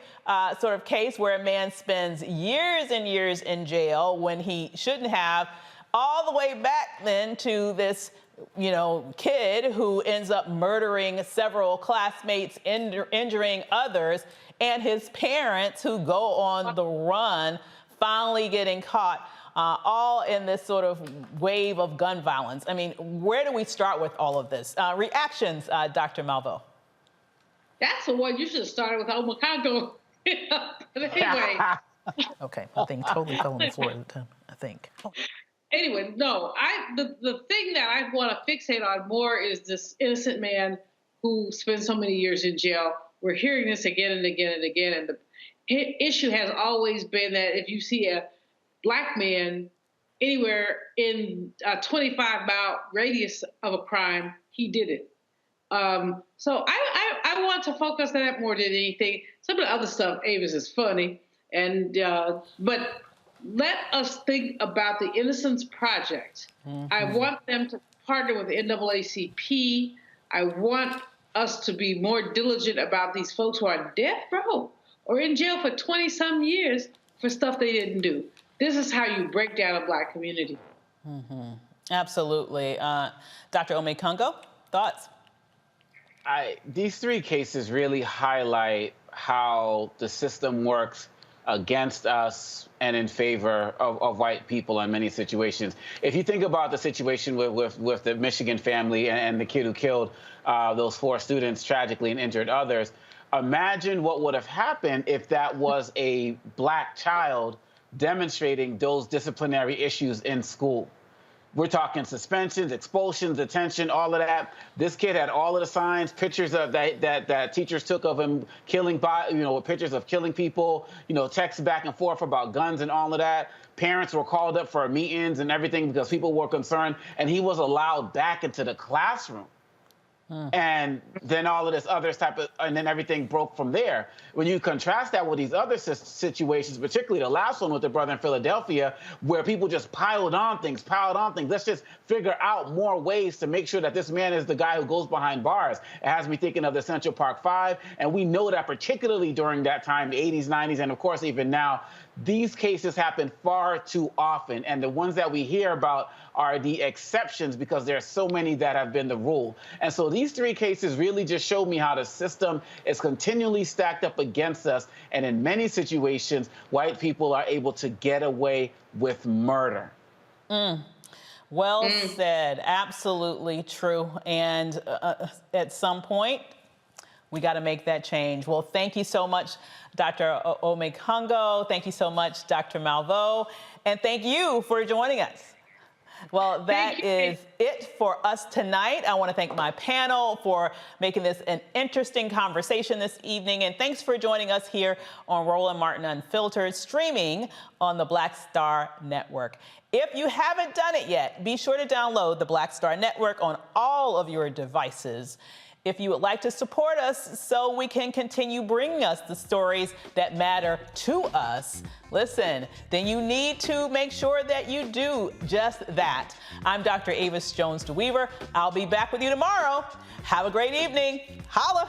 sort of case where a man spends years and years in jail when he shouldn't have, all the way back then to this kid who ends up murdering several classmates, injuring others, and his parents who go on the run, finally getting caught, all in this sort of wave of gun violence. I mean, where do we start with all of this? Reactions, Dr. Malveaux. That's the one you should have started with Omicron. But anyway. Okay, I think totally fell on the floor at the time, I think. Anyway, no, the thing that I want to fixate on more is this innocent man who spent so many years in jail. We're hearing this again and again and again. And the issue has always been that if you see a Black man anywhere in a 25-mile radius of a crime, he did it. So I want to focus on that more than anything. Some of the other stuff, Avis, is funny. But let us think about the Innocence Project. Mm-hmm. I want them to partner with the NAACP. I want us to be more diligent about these folks who are on death row or in jail for 20-some years for stuff they didn't do. This is how you break down a Black community. Mm-hmm. Absolutely. Dr. Omekongo, thoughts? These three cases really highlight how the system works against us and in favor of white people in many situations. If you think about the situation with the Michigan family and the kid who killed those 4 students tragically and injured others, imagine what would have happened if that was a Black child demonstrating those disciplinary issues in school. We're talking suspensions, expulsions, detention, all of that. This kid had all of the signs, pictures of that teachers took of him killing, pictures of killing people, texts back and forth about guns and all of that. Parents were called up for meetings and everything because people were concerned, and he was allowed back into the classroom. And then all of this other and then everything broke from there. When you contrast that with these other situations, particularly the last one with the brother in Philadelphia, where people just piled on things. Let's just figure out more ways to make sure that this man is the guy who goes behind bars. It has me thinking of the Central Park 5. And we know that particularly during that time, the 80s, 90s, and of course, even now, these cases happen far too often. And the ones that we hear about are the exceptions because there are so many that have been the rule. And so these 3 cases really just show me how the system is continually stacked up against us. And in many situations, white people are able to get away with murder. Well said. Absolutely true. And at some point, we got to make that change. Well, thank you so much, Dr. Omekongo. Thank you so much, Dr. Malveaux. And thank you for joining us. Well, that is it for us tonight. I want to thank my panel for making this an interesting conversation this evening. And thanks for joining us here on Roland Martin Unfiltered, streaming on the Black Star Network. If you haven't done it yet, be sure to download the Black Star Network on all of your devices. If you would like to support us so we can continue bringing us the stories that matter to us, listen, then you need to make sure that you do just that. I'm Dr. Avis Jones-DeWeaver. I'll be back with you tomorrow. Have a great evening. Holla.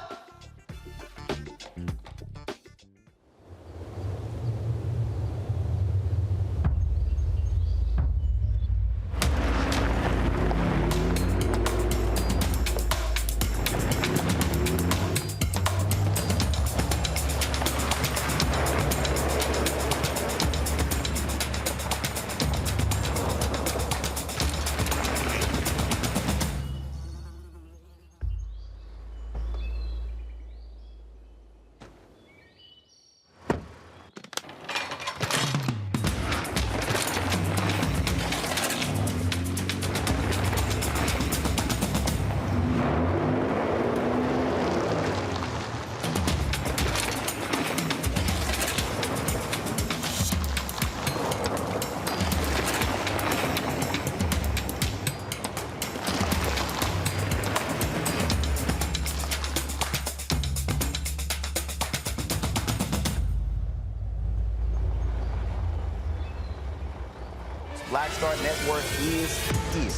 Black Star Network is here.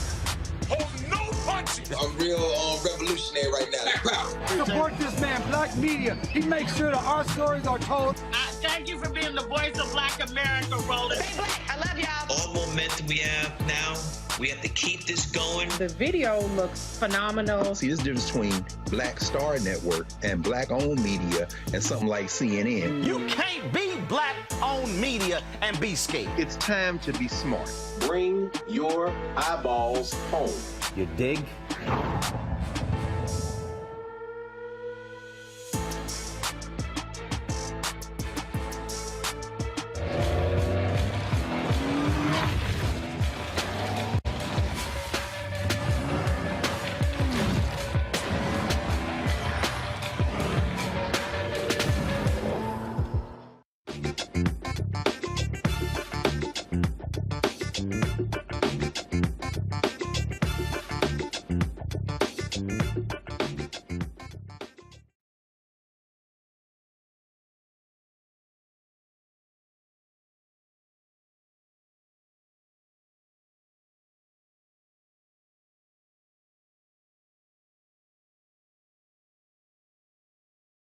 I'm real revolutionary right now. Support this man, Black Media. He makes sure that our stories are told. Thank you for being the voice of Black America, Roland. Stay Black. I love y'all. All momentum we have now, we have to keep this going. The video looks phenomenal. See, there's a difference between Black Star Network and Black-owned media and something like CNN. You can't be Black-owned media and be scared. It's time to be smart. Bring your eyeballs home. You dig?